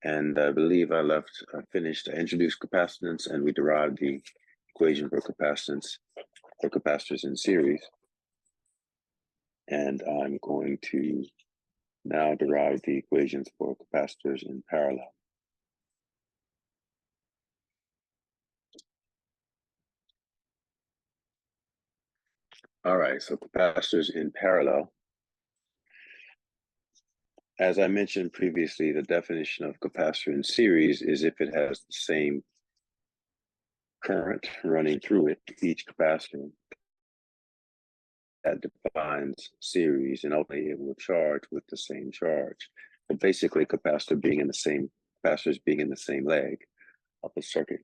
And I believe I finished, I introduced capacitance, and we derived the equation for capacitance for capacitors in series. And I'm going to now derive the equations for capacitors in parallel. All right, so capacitors in parallel. As I mentioned previously, the definition of capacitor in series is if it has the same current running through it, each capacitor. That defines series, and ultimately it will charge with the same charge. But basically, capacitors being in the same leg of the circuit,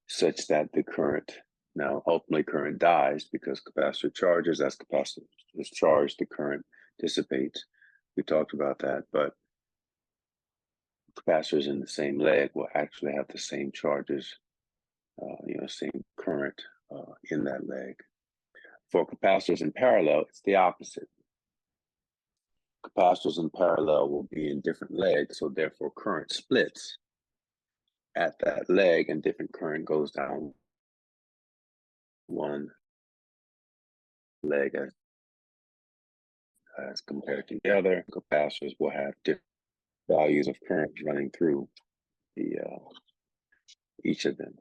such that the current, now ultimately current dies because capacitor charges. As capacitor is charged, the current dissipates. We talked about that, but capacitors in the same leg will actually have the same charges, same current in that leg. For capacitors in parallel, it's the opposite. Capacitors in parallel will be in different legs, so therefore current splits at that leg, and different current goes down one leg as compared to the other. Capacitors will have different values of current running through each of them.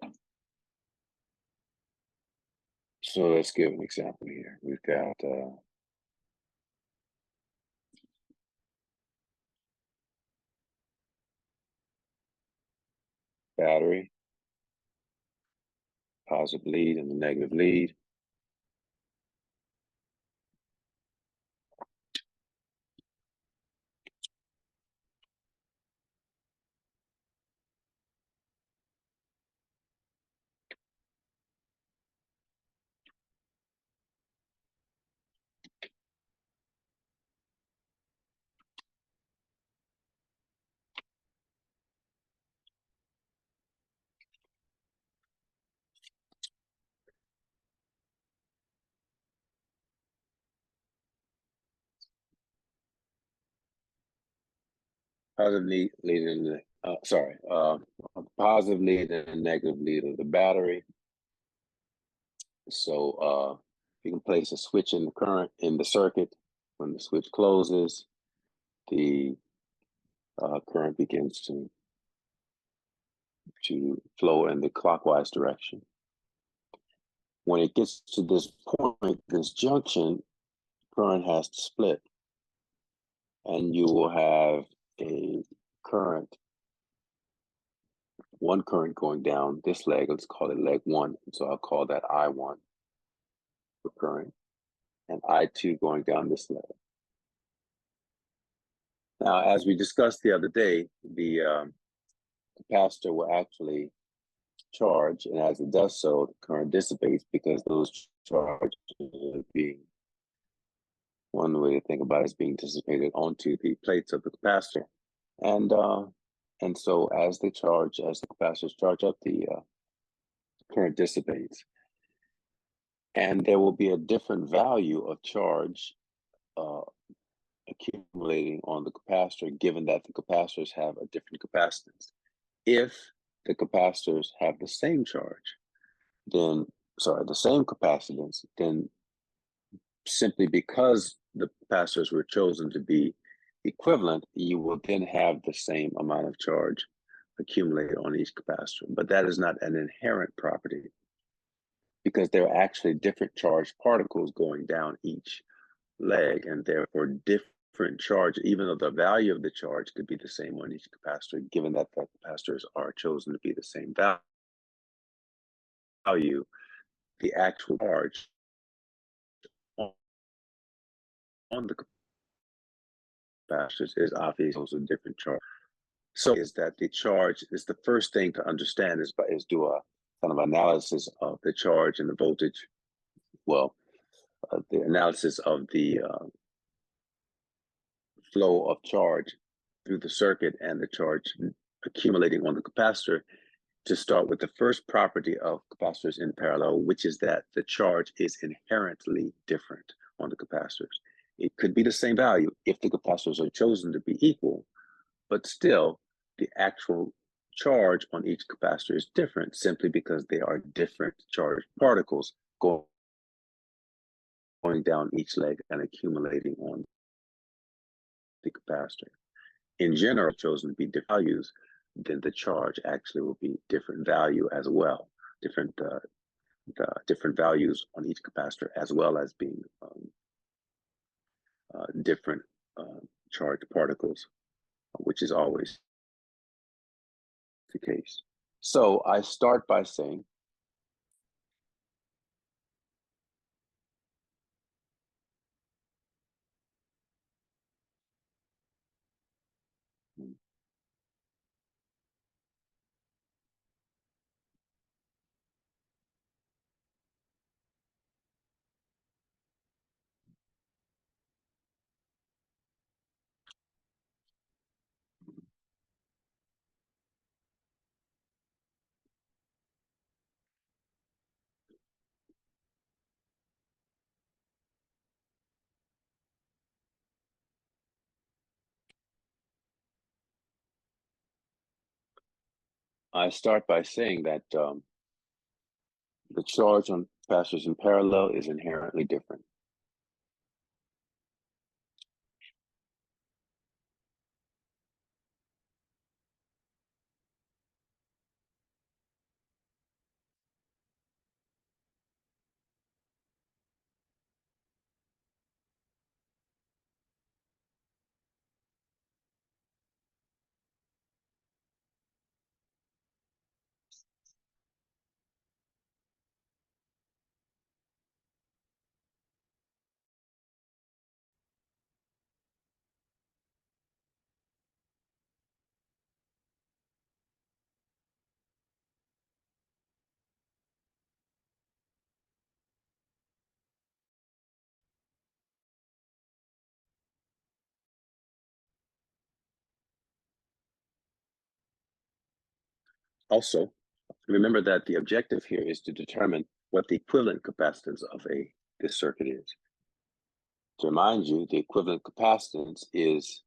So let's give an example here. We've got battery, positive lead and the negative lead. Positive lead in the positive lead and negative lead of the battery. So you can place a switch in the current in the circuit. When the switch closes, the current begins to flow in the clockwise direction. When it gets to this point, this junction, current has to split, and you will have a current, one current going down this leg. Let's call it leg one. So I'll call that I1 for current, and I2 going down this leg. Now, as we discussed the other day, the capacitor will actually charge, and as it does so, the current dissipates because those charges are being, one way to think about it is being dissipated onto the plates of the capacitor. And so as the capacitors charge up, the current dissipates. And there will be a different value of charge accumulating on the capacitor, given that the capacitors have a different capacitance. If the capacitors have the same charge, the same capacitance, then simply because the capacitors were chosen to be equivalent, you will then have the same amount of charge accumulated on each capacitor. But that is not an inherent property, because there are actually different charged particles going down each leg, and therefore different charge, even though the value of the charge could be the same on each capacitor, given that the capacitors are chosen to be the same value, the actual charge on the capacitors is obviously also a different charge. So is that the charge is the first thing to understand is do a kind of analysis of the charge and the voltage. Well, the analysis of the flow of charge through the circuit and the charge accumulating on the capacitor, to start with the first property of capacitors in parallel, which is that the charge is inherently different on the capacitors. It could be the same value if the capacitors are chosen to be equal, but still the actual charge on each capacitor is different simply because they are different charged particles going down each leg and accumulating on the capacitor. In general, chosen to be different values, then the charge actually will be different value as well, different values on each capacitor, as well as being different charged particles, which is always the case. So I start by saying that the charge on capacitors in parallel is inherently different. Also, remember that the objective here is to determine what the equivalent capacitance of this circuit is. To remind you, the equivalent capacitance is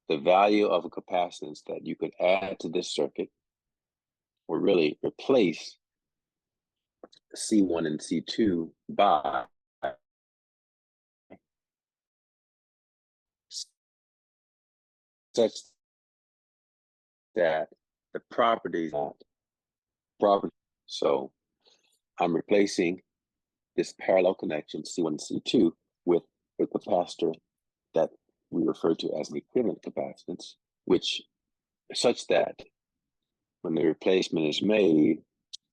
the value of a capacitance that you could add to this circuit, or really replace C1 and C2 by such that the properties not property. So I'm replacing this parallel connection C1 and C2 with a capacitor that we refer to as an equivalent capacitance, which such that when the replacement is made,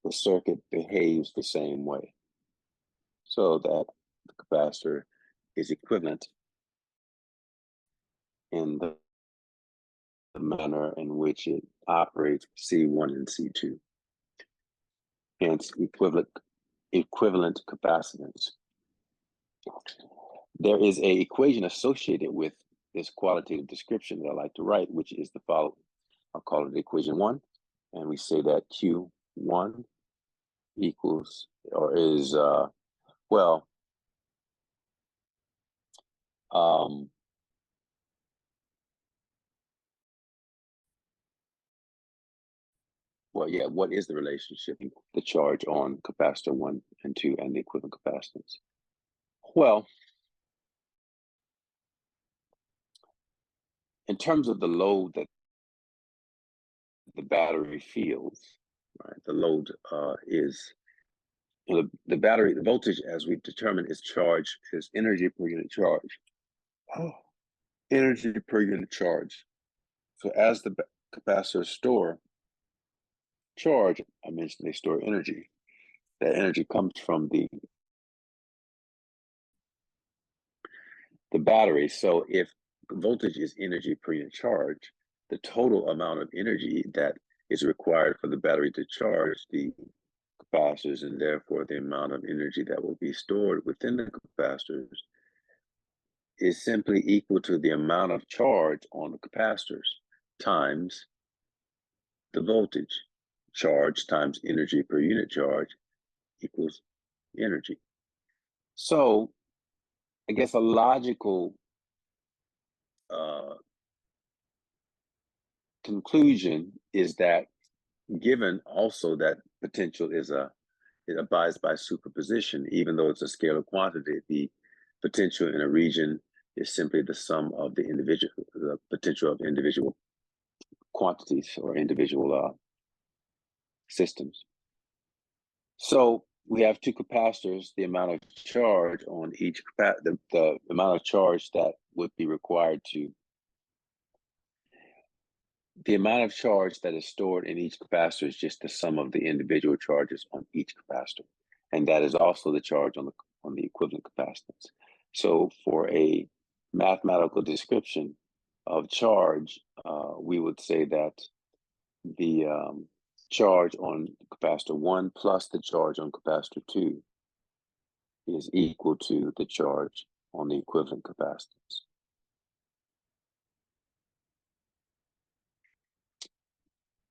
the circuit behaves the same way, so that the capacitor is equivalent in the manner in which it operates C1 and C2. Hence, equivalent capacitance. There is an equation associated with this qualitative description that I like to write, which is the following. I'll call it equation 1, and we say that Q1 equals, or is, well, yeah, what is the relationship, the charge on capacitor 1 and 2 and the equivalent capacitance? Well, in terms of the load that the battery feels, right, the load is, the battery, the voltage, as we've determined, is charge, is energy per unit charge. Oh, energy per unit charge. So as the capacitors store charge, I mentioned they store energy. That energy comes from the battery. So if voltage is energy per unit charge, the total amount of energy that is required for the battery to charge the capacitors, and therefore the amount of energy that will be stored within the capacitors, is simply equal to the amount of charge on the capacitors times the voltage. Charge times energy per unit charge equals energy. So I guess a logical conclusion is that given also that potential it abides by superposition, even though it's a scalar quantity, the potential in a region is simply the sum of the potential of individual quantities or individual systems. So we have two capacitors. The amount of charge on each the amount of charge that would be required to the amount of charge that is stored in each capacitor is just the sum of the individual charges on each capacitor, and that is also the charge on the equivalent capacitance. So for a mathematical description of charge, we would say that the charge on capacitor 1 plus the charge on capacitor 2 is equal to the charge on the equivalent capacitance.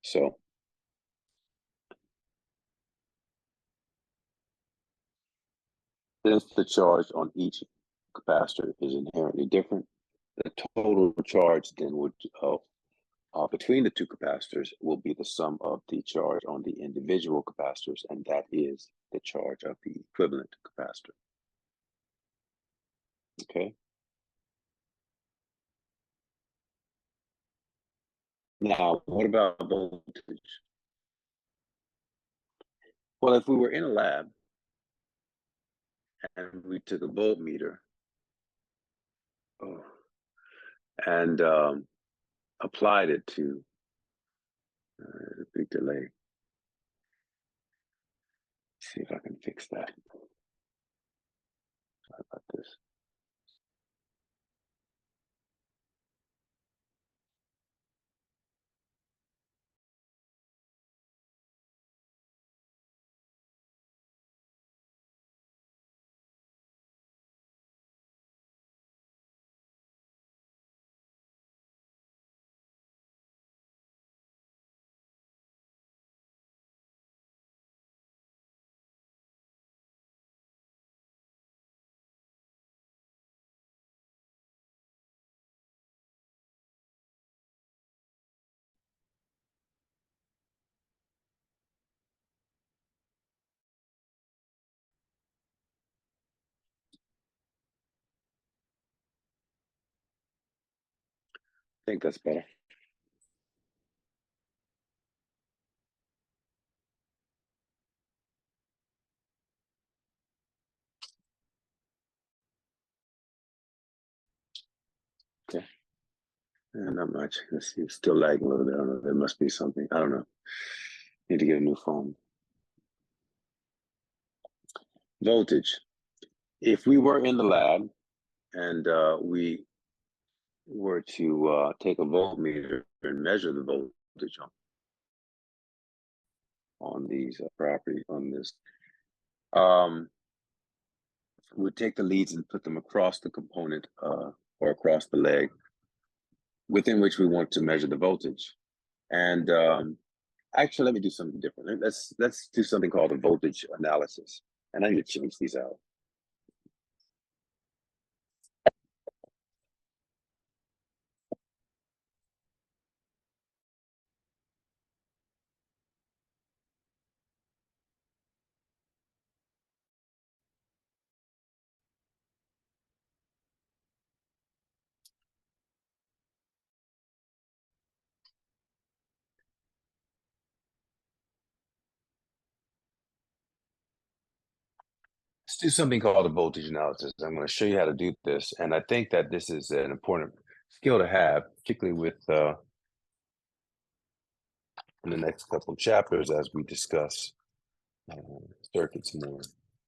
So since the charge on each capacitor is inherently different, the total charge then would between the two capacitors will be the sum of the charge on the individual capacitors, and that is the charge of the equivalent capacitor. Okay. Now, what about voltage? Well, if we were in a lab and we took a voltmeter and applied it to a big delay. See if I can fix that. Sorry about this. I think that's better. Okay. And not much. Let's see, it's still lagging a little bit. I don't know. There must be something. I don't know. Need to get a new phone. Voltage. If we were in the lab and we were to take a voltmeter and measure the voltage on these properties, on this, we'd take the leads and put them across the component or across the leg within which we want to measure the voltage. And actually, let me do something different. Let's do something called a voltage analysis. And I need to change these out. Let's do something called a voltage analysis. I'm going to show you how to do this. And I think that this is an important skill to have, particularly with in the next couple of chapters as we discuss circuits more.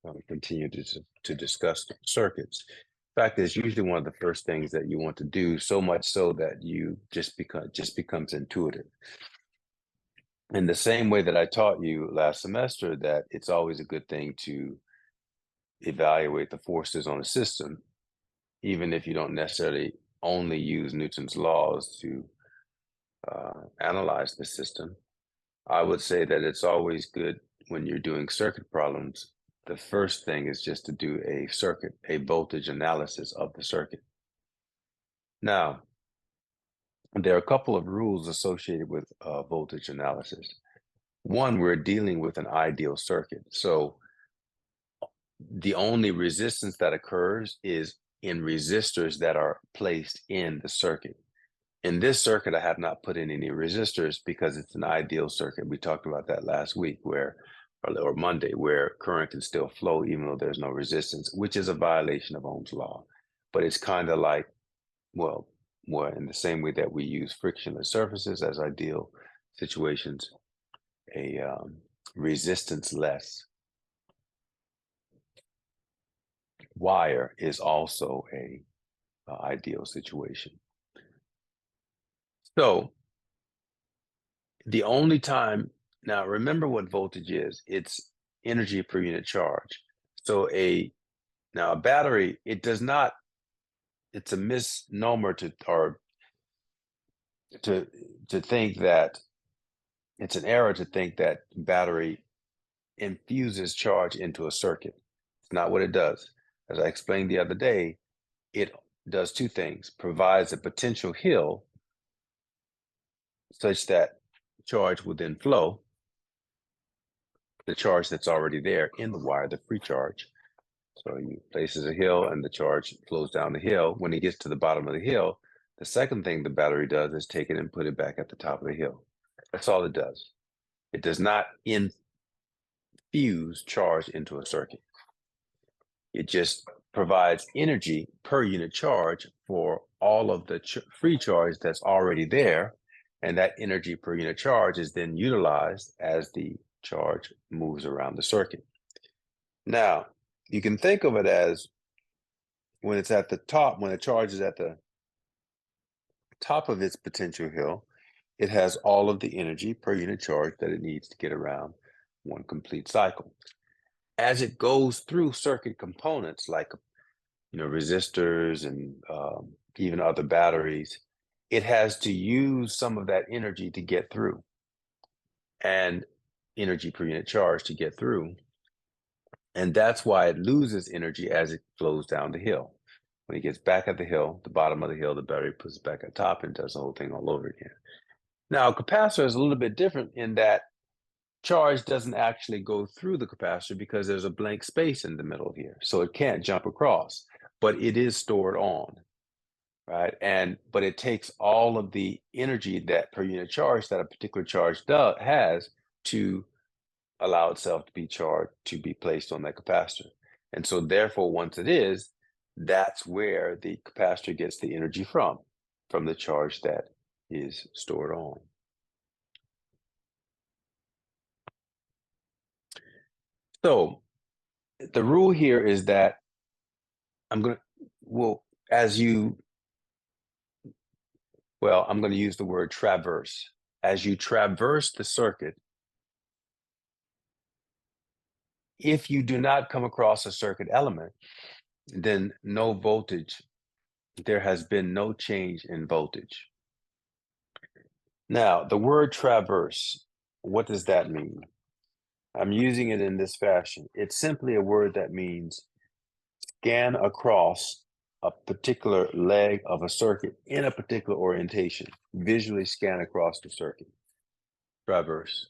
We continue to discuss circuits. In fact, it's usually one of the first things that you want to do, so much so that you just becomes intuitive. In the same way that I taught you last semester that it's always a good thing to evaluate the forces on a system, even if you don't necessarily only use Newton's laws to analyze the system. I would say that it's always good when you're doing circuit problems. The first thing is just to do a voltage analysis of the circuit. Now, there are a couple of rules associated with voltage analysis. One, we're dealing with an ideal circuit. So the only resistance that occurs is in resistors that are placed in the circuit. In this circuit, I have not put in any resistors because it's an ideal circuit. We talked about that last week or Monday, where current can still flow even though there's no resistance, which is a violation of Ohm's law. But it's kind of like, well, in the same way that we use frictionless surfaces as ideal situations, a resistance-less wire is also a ideal situation. So the only time, now remember what voltage is, it's energy per unit charge. So now a battery, it does not, it's a misnomer to think that, it's an error to think that battery infuses charge into a circuit. It's not what it does. As I explained the other day, it does two things: provides a potential hill such that charge will then flow, the charge that's already there in the wire, the free charge. So you places a hill and the charge flows down the hill. When it gets to the bottom of the hill, the second thing the battery does is take it and put it back at the top of the hill. That's all it does. It does not infuse charge into a circuit. It just provides energy per unit charge for all of the free charge that's already there. And that energy per unit charge is then utilized as the charge moves around the circuit. Now, you can think of it as when it's at the top, when the charge is at the top of its potential hill, it has all of the energy per unit charge that it needs to get around one complete cycle. As it goes through circuit components like resistors and even other batteries, it has to use some of that energy to get through, and energy per unit charge to get through. And that's why it loses energy as it flows down the hill. When it gets back at the hill, the bottom of the hill, the battery puts it back at top and does the whole thing all over again. Now, a capacitor is a little bit different in that charge doesn't actually go through the capacitor because there's a blank space in the middle here. So it can't jump across, but it is stored on, right? But it takes all of the energy that per unit charge that a particular charge has to allow itself to be charged, to be placed on that capacitor. And so therefore, once it is, that's where the capacitor gets the energy from the charge that is stored on. So the rule here is that I'm going to use the word traverse. As you traverse the circuit, if you do not come across a circuit element, then no voltage, there has been no change in voltage. Now, the word traverse, what does that mean? I'm using it in this fashion. It's simply a word that means scan across a particular leg of a circuit in a particular orientation. Visually scan across the circuit. Traverse.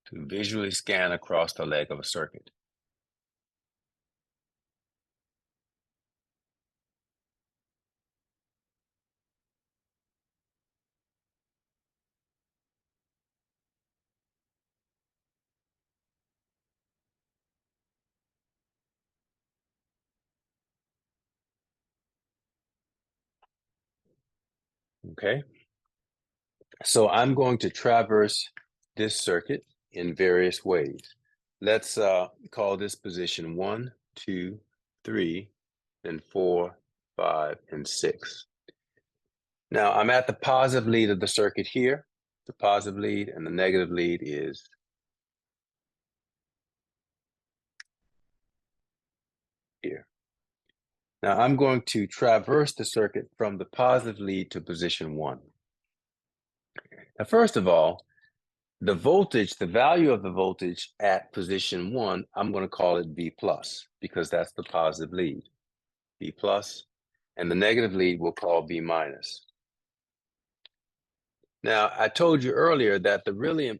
To visually scan across the leg of a circuit. Okay. So I'm going to traverse this circuit in various ways. Let's call this position 1, 2, 3, and 4, 5, and 6. Now I'm at the positive lead of the circuit here. The positive lead, and the negative lead is here. Now I'm going to traverse the circuit from the positive lead to position 1. Now, first of all, the voltage, the value of the voltage at position 1, I'm going to call it V plus because that's the positive lead, V plus, and the negative lead we'll call V minus. Now, I told you earlier that the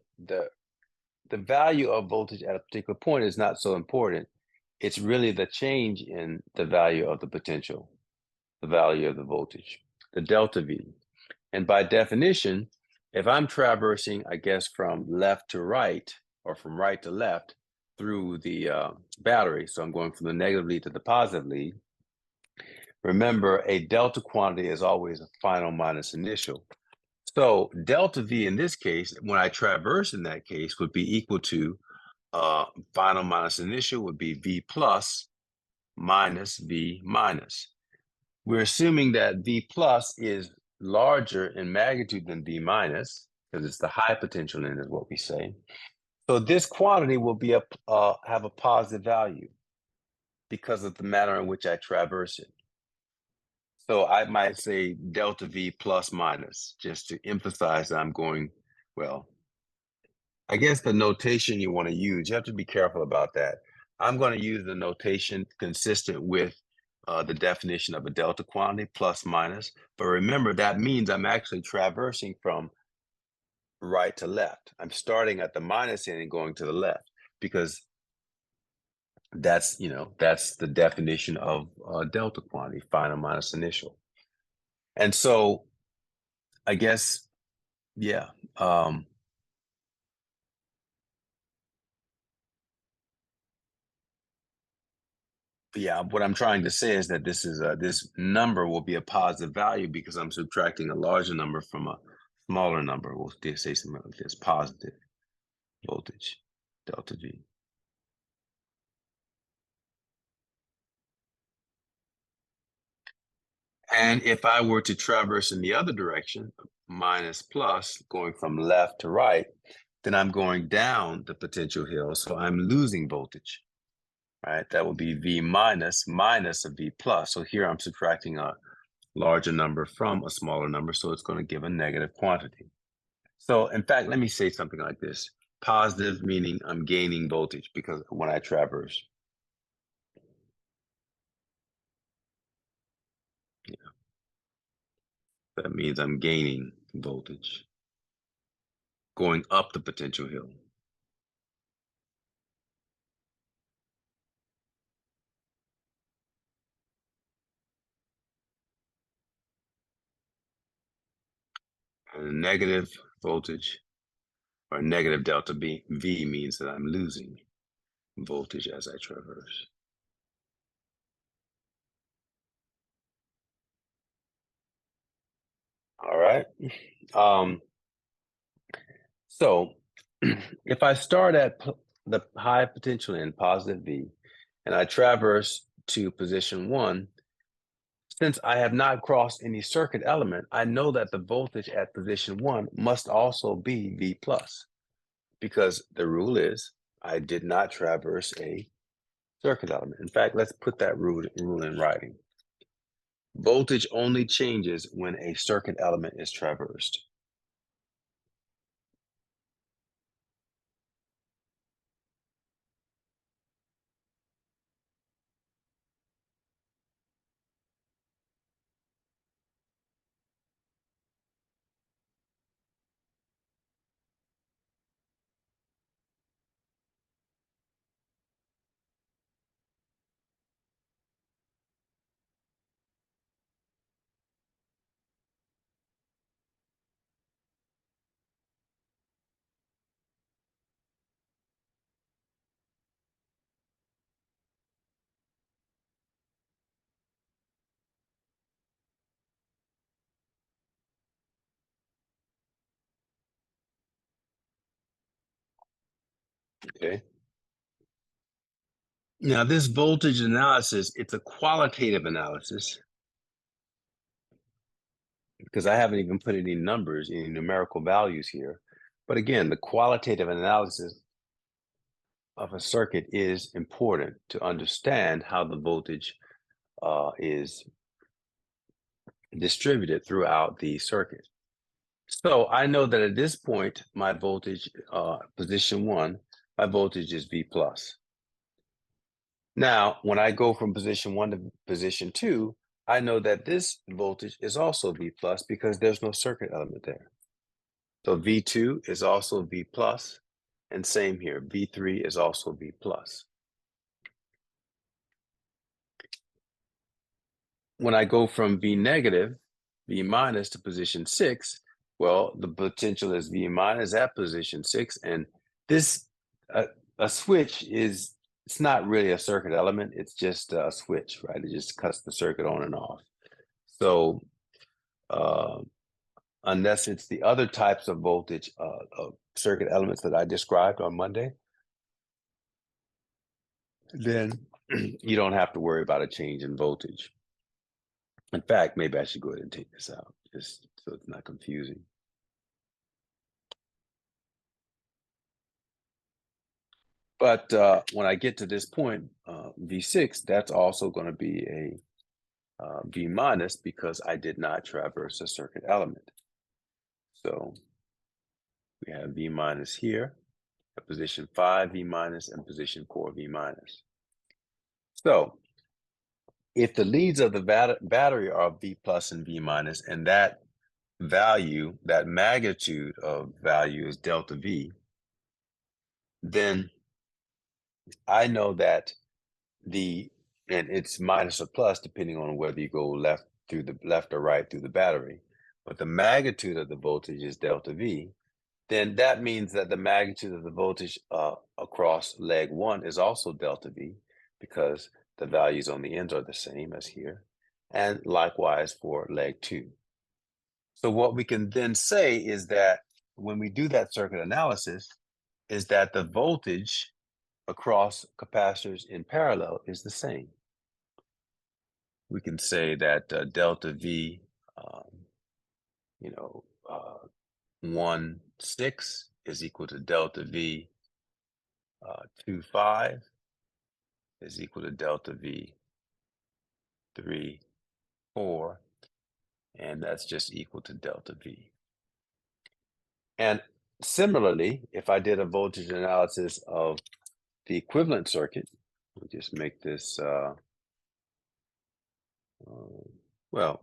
value of voltage at a particular point is not so important. It's really the change in the value of the potential, the value of the voltage, the delta V. And by definition, if I'm traversing, I guess, from left to right or from right to left through the battery, so I'm going from the negative lead to the positive lead, remember a delta quantity is always a final minus initial. So delta V in this case, when I traverse in that case, would be equal to final minus initial would be V plus minus V minus. We're assuming that V plus is larger in magnitude than V minus, because it's the high potential end is what we say. So this quantity will be have a positive value because of the manner in which I traverse it. So I might say delta V plus minus, just to emphasize that I'm going, well, I guess the notation you want to use, you have to be careful about that. I'm going to use the notation consistent with the definition of a delta quantity, plus minus. But remember, that means I'm actually traversing from right to left. I'm starting at the minus end and going to the left because that's the definition of delta quantity, final minus initial. And so I guess, yeah. Yeah, what I'm trying to say is that this number will be a positive value because I'm subtracting a larger number from a smaller number. We'll say something like this: positive voltage, delta V. And if I were to traverse in the other direction, minus plus, going from left to right, then I'm going down the potential hill, so I'm losing voltage. Right? That would be V minus minus a V plus. So here I'm subtracting a larger number from a smaller number, so it's going to give a negative quantity. So in fact, let me say something like this. Positive meaning I'm gaining voltage because when I traverse. Yeah, that means I'm gaining voltage, going up the potential hill. And a negative voltage or negative delta V means that I'm losing voltage as I traverse. All right. So if I start at the high potential end, positive V, and I traverse to position 1, since I have not crossed any circuit element, I know that the voltage at position 1 must also be V plus, because the rule is I did not traverse a circuit element. In fact, let's put that rule in writing. Voltage only changes when a circuit element is traversed. Okay. Now, this voltage analysis, it's a qualitative analysis because I haven't even put any numbers, any numerical values here. But again, the qualitative analysis of a circuit is important to understand how the voltage is distributed throughout the circuit. So I know that at this point, my voltage, position one, my voltage is V plus. Now, when I go from position one to position two, I know that this voltage is also V plus because there's no circuit element there. So V2 is also V plus, and same here, V3 is also V plus. When I go from V negative, V minus to position six, well, the potential is V minus at position six, and this, a switch is, it's not really a circuit element, it's just a switch, right? It just cuts the circuit on and off. So uh, unless it's the other types of voltage of circuit elements that I described on Monday, then you don't have to worry about a change in voltage. In fact, maybe I should go ahead and take this out just so it's not confusing. But when I get to this point, V6, that's also going to be a V minus because I did not traverse a circuit element. So we have V minus here, at position 5 V minus, and position 4 V minus. So if the leads of the battery are V plus and V minus, and that value, that magnitude of value is delta V, then I know that and it's minus or plus depending on whether you go left through the left or right through the battery, but the magnitude of the voltage is delta V, then that means that the magnitude of the voltage across leg one is also delta V because the values on the ends are the same as here, and likewise for leg two. So what we can then say is that when we do that circuit analysis, is that the voltage across capacitors in parallel is the same. We can say that delta V, um, you know, 1, 6 is equal to delta V 2, 5 is equal to delta V 3, 4, and that's just equal to delta V. And similarly, if I did a voltage analysis of the equivalent circuit, we'll just make this, well,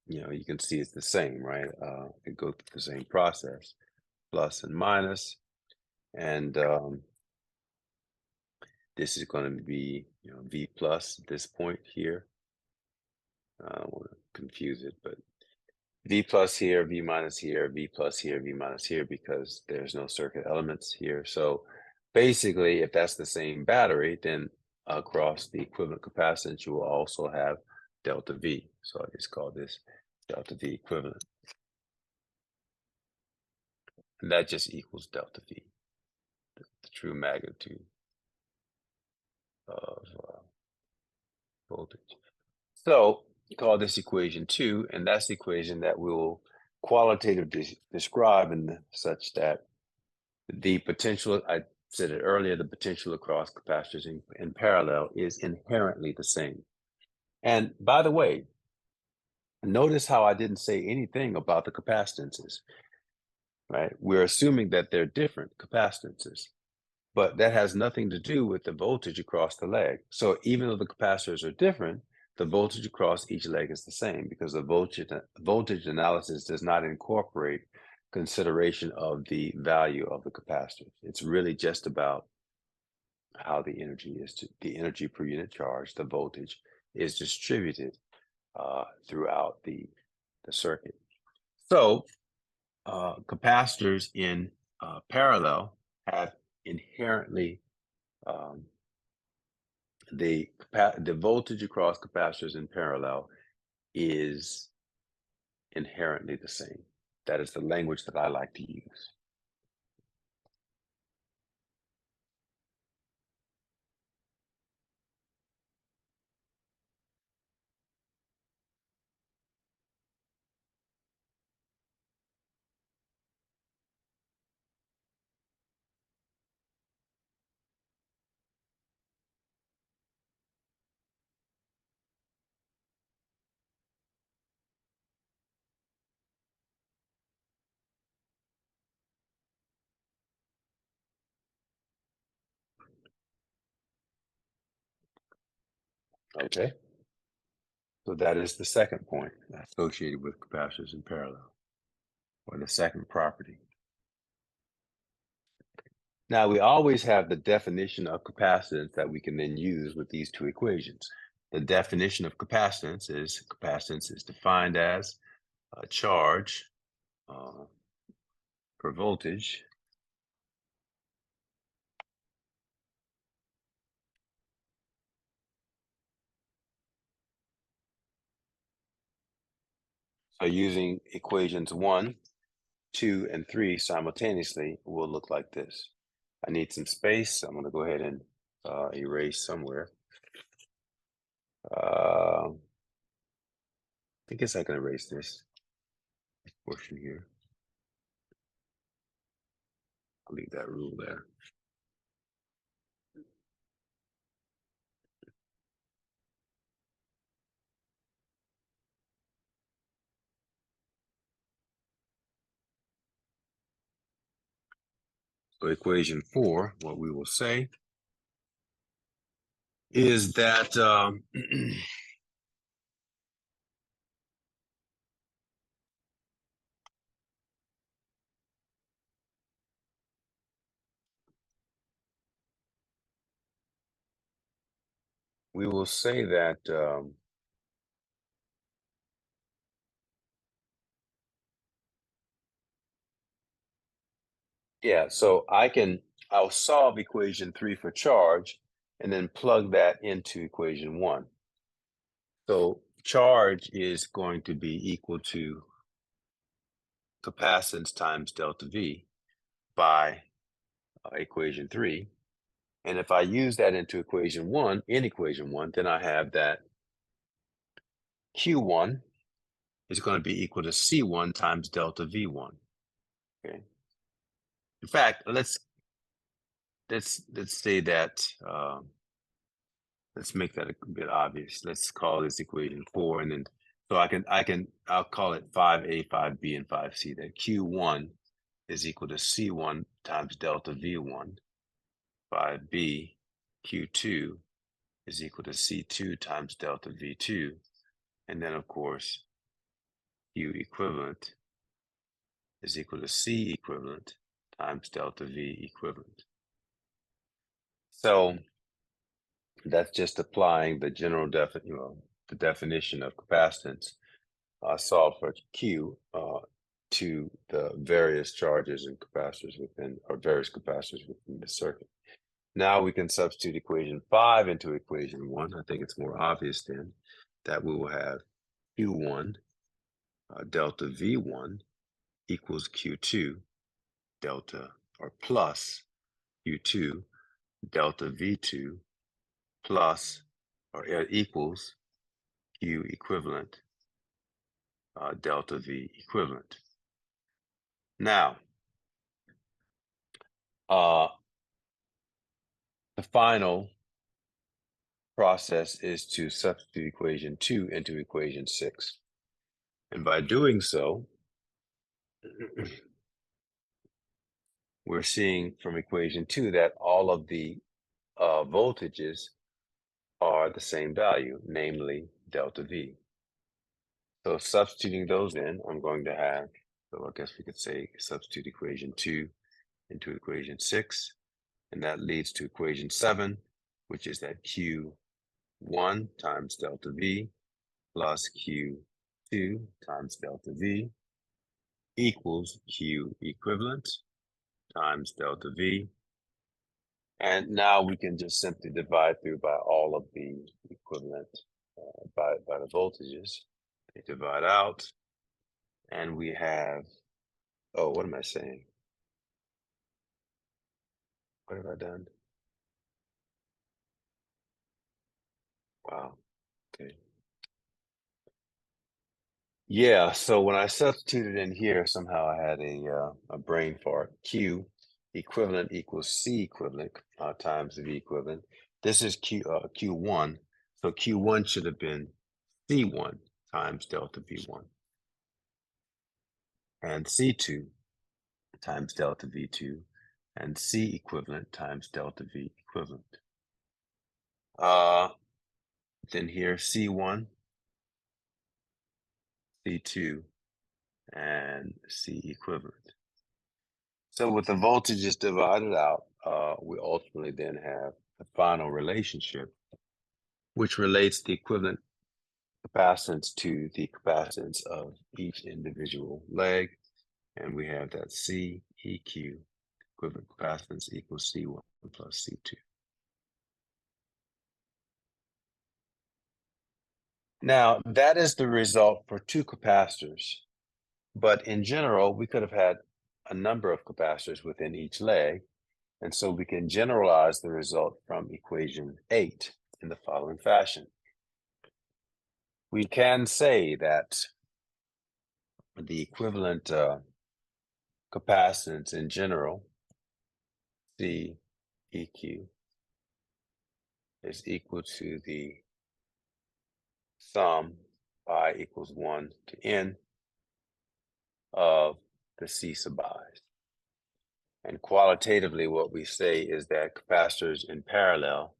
you can see it's the same, right? It goes through the same process, plus and minus, and this is going to be, V plus at this point here. I don't want to confuse it, but V plus here, V minus here, V plus here, V minus here, because there's no circuit elements here. So basically, if that's the same battery, then across the equivalent capacitance, you will also have delta V. So I just call this delta V equivalent. And that just equals delta V, the true magnitude of voltage. So call this equation 2, and that's the equation that we'll qualitatively describe in such that the potential, I said it earlier, the potential across capacitors in parallel is inherently the same. And by the way, notice how I didn't say anything about the capacitances, right? We're assuming that they're different capacitances, but that has nothing to do with the voltage across the leg. So even though the capacitors are different, the voltage across each leg is the same because the voltage analysis does not incorporate consideration of the value of the capacitors. It's really just about how the energy per unit charge, the voltage, is distributed throughout the circuit. So capacitors in parallel have inherently um, the voltage across capacitors in parallel is inherently the same. That is the language that I like to use. Okay, so that is the second point associated with capacitors in parallel, or the second property. Now, we always have the definition of capacitance that we can then use with these two equations. The definition of capacitance is defined as a charge per voltage so using equations 1, 2, and 3 simultaneously will look like this. I need some space. I'm going to go ahead and erase somewhere. I guess I can erase this portion here. I'll leave that rule there. So equation 4, what we will say is that we will say that yeah, so I'll solve equation 3 for charge and then plug that into equation 1. So charge is going to be equal to capacitance times delta V by equation 3. And if I use that into equation 1, then I have that Q1 is going to be equal to C1 times delta V1. Okay. In fact, let's say that let's make that a bit obvious. Let's call this equation 4, and then so I'll call it 5A, 5B, and 5C. That Q1 is equal to C1 times delta V1. 5B, Q2 is equal to C2 times delta V2. And then, of course, Q equivalent is equal to C equivalent times delta V equivalent. So that's just applying the general the definition of capacitance solved for Q to the various charges and capacitors within, or various capacitors within the circuit. Now we can substitute equation 5 into equation 1. I think it's more obvious then that we will have Q1 delta V1 equals Q2 delta, or plus Q2 delta V2 plus, or equals Q equivalent delta V equivalent. Now, the final process is to substitute equation 2 into equation 6. And by doing so, we're seeing from equation 2 that all of the voltages are the same value, namely delta V. So substituting those in, I'm going to have, so I guess we could say substitute equation 2 into equation 6, and that leads to equation 7, which is that Q1 times delta V plus Q2 times delta V equals Q equivalent times delta V. And now we can just simply divide through by all of the equivalent by the voltages. They divide out, and we have, oh, what am I saying? What have I done? Wow. Okay. Yeah, so when I substituted in here, somehow I had a brain fart. Q equivalent equals C equivalent times V equivalent. This is Q1, so Q1 should have been C1 times delta V1, and C2 times delta V2, and C equivalent times delta V equivalent. then here C1, C2, and C equivalent. So with the voltages divided out, we ultimately then have the final relationship, which relates the equivalent capacitance to the capacitance of each individual leg. And we have that C EQ equivalent capacitance equals C1 plus C2. Now, that is the result for two capacitors, but in general, we could have had a number of capacitors within each leg, and so we can generalize the result from equation 8 in the following fashion. We can say that the equivalent capacitance in general, C EQ, is equal to the sum I equals 1 to N of the C sub i's. And qualitatively, what we say is that capacitors in parallel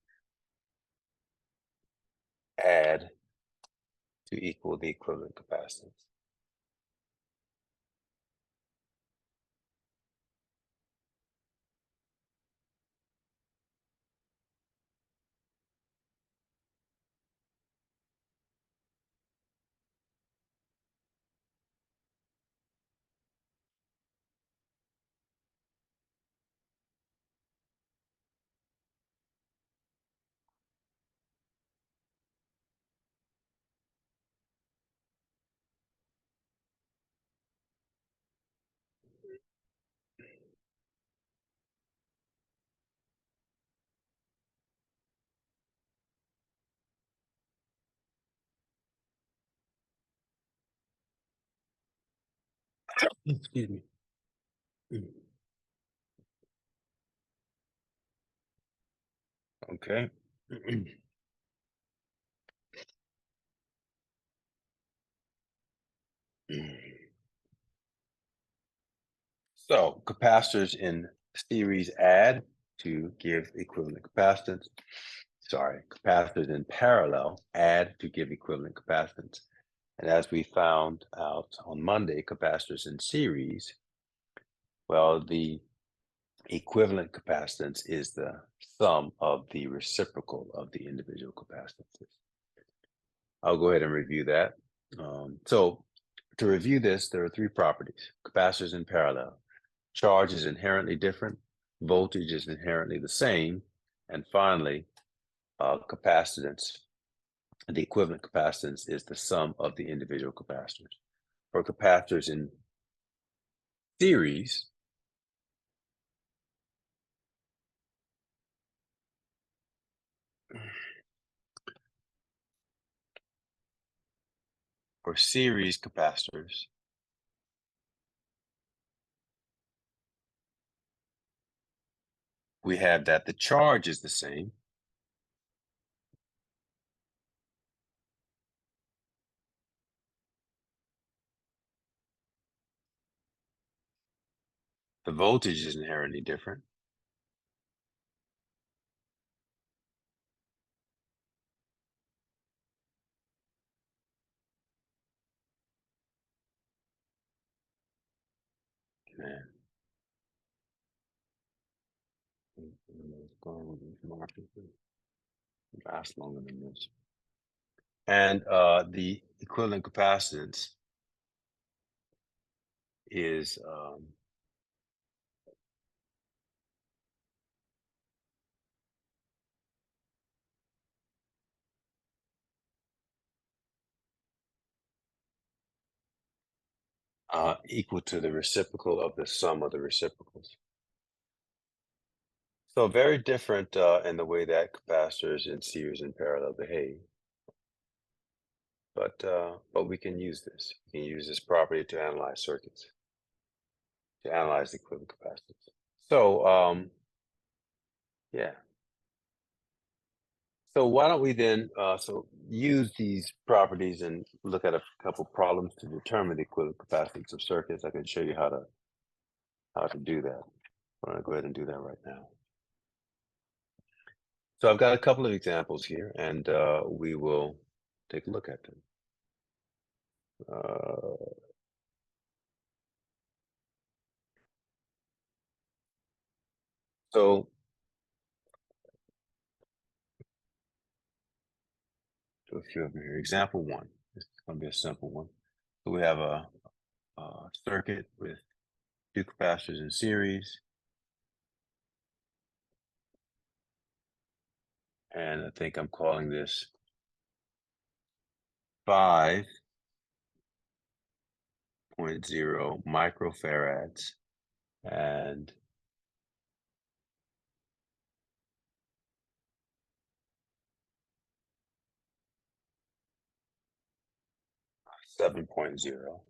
add to equal the equivalent capacitance. Excuse me. Okay. So capacitors in series add to give equivalent capacitance. Sorry, capacitors in parallel add to give equivalent capacitance. And as we found out on Monday, capacitors in series, well, the equivalent capacitance is the sum of the reciprocal of the individual capacitances. I'll go ahead and review that. So to review this, there are three properties: capacitors in parallel. Charge is inherently different, voltage is inherently the same, and finally, capacitance, the equivalent capacitance is the sum of the individual capacitors. For capacitors in series, for series capacitors, we have that the charge is the same, the voltage is inherently different, and last longer than this. And the equivalent capacitance is equal to the reciprocal of the sum of the reciprocals. So very different in the way that capacitors in series and parallel behave. But we can use this. We can use this property to analyze circuits, to analyze the equivalent capacitance. So yeah. So why don't we then use these properties and look at a couple problems to determine the equivalent capacitance of circuits. I can show you how to do that. I'm going to go ahead and do that right now. So I've got a couple of examples here, and we will take a look at them. So do a few over here. Example one. This is going to be a simple one. So we have a circuit with two capacitors in series, and I think I'm calling this 5.0 microfarads and 7.0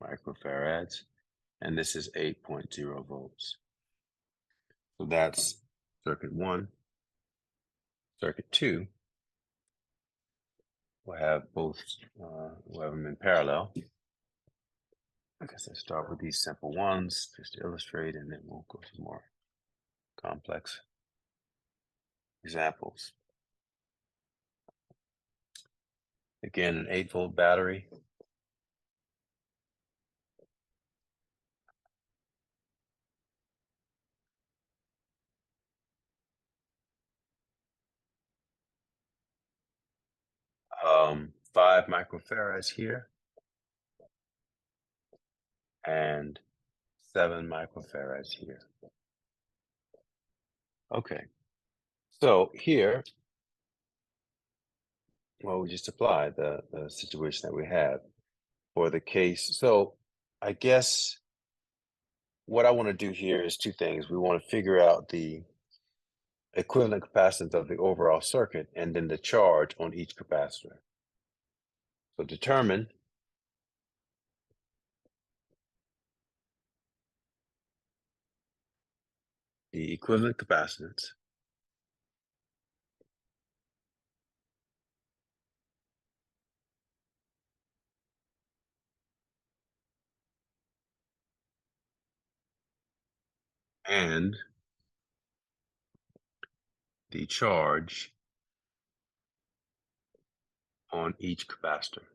microfarads, and this is 8.0 volts. So that's circuit one. Circuit two, we'll have both, we'll have them in parallel. I guess I start with these simple ones just to illustrate, and then we'll go to more complex examples. Again, an 8-volt battery. Um, 5 microfarads here and 7 microfarads here. Okay, so here, well, we just apply the situation that we have for the case. So I guess what I want to do here is two things. We want to figure out the equivalent capacitance of the overall circuit and then the charge on each capacitor. So determine the equivalent capacitance and the charge on each capacitor.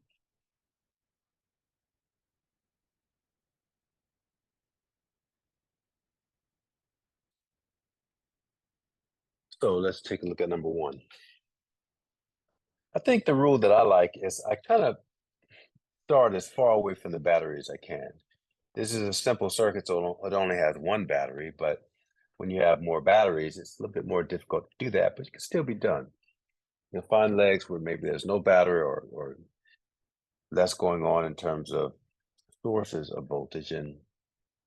So let's take a look at number one. I think the rule that I like is I kind of start as far away from the battery as I can. This is a simple circuit, so it only has one battery, but when you have more batteries, it's a little bit more difficult to do that, but it can still be done. You'll find legs where maybe there's no battery or less going on in terms of sources of voltage, and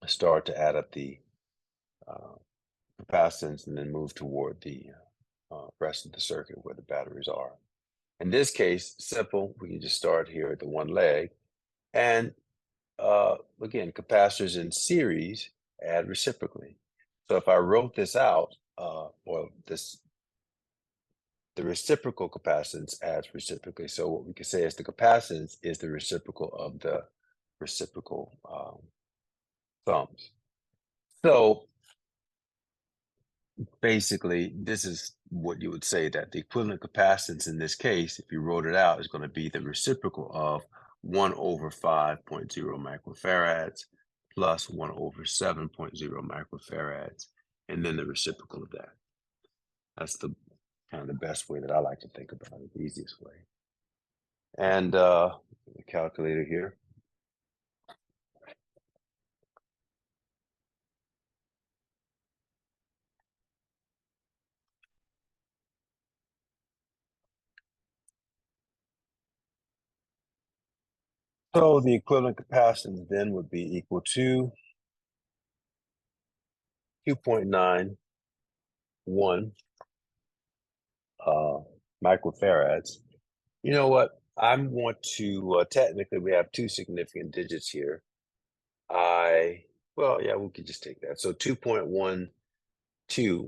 start to add up the uh, capacitance and then move toward the rest of the circuit where the batteries are. In this case, simple, we can just start here at the one leg. And again, capacitors in series add reciprocally. So if I wrote this out, or the reciprocal capacitance adds reciprocally. So what we can say is the capacitance is the reciprocal of the reciprocal sums. So basically, this is what you would say that the equivalent capacitance in this case, if you wrote it out, is going to be the reciprocal of 1 over 5.0 microfarads plus 1 over 7.0 microfarads, and then the reciprocal of that. That's the kind of the best way that I like to think about it, the easiest way. And the calculator here. So the equivalent capacitance then would be equal to 2.91 microfarads. You know what? I want to, technically, we have two significant digits here. Well, yeah, we could just take that. So 2.12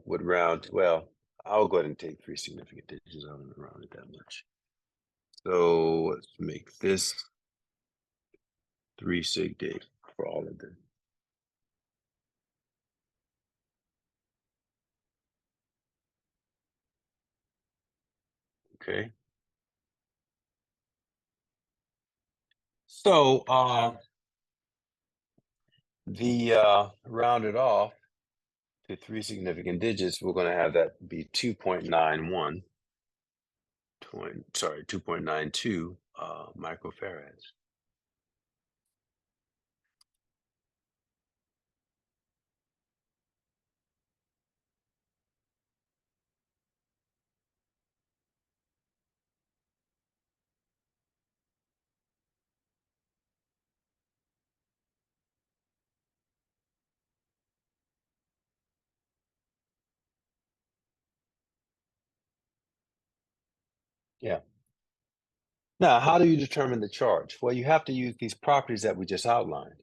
would round, well, I'll go ahead and take three significant digits. I don't round it that much. So let's make this 3 sig dig for all of them. Okay. So the rounded off to three significant digits, we're going to have that be 2.91, 2.92 microfarads. Yeah. Now, how do you determine the charge? Well, you have to use these properties that we just outlined.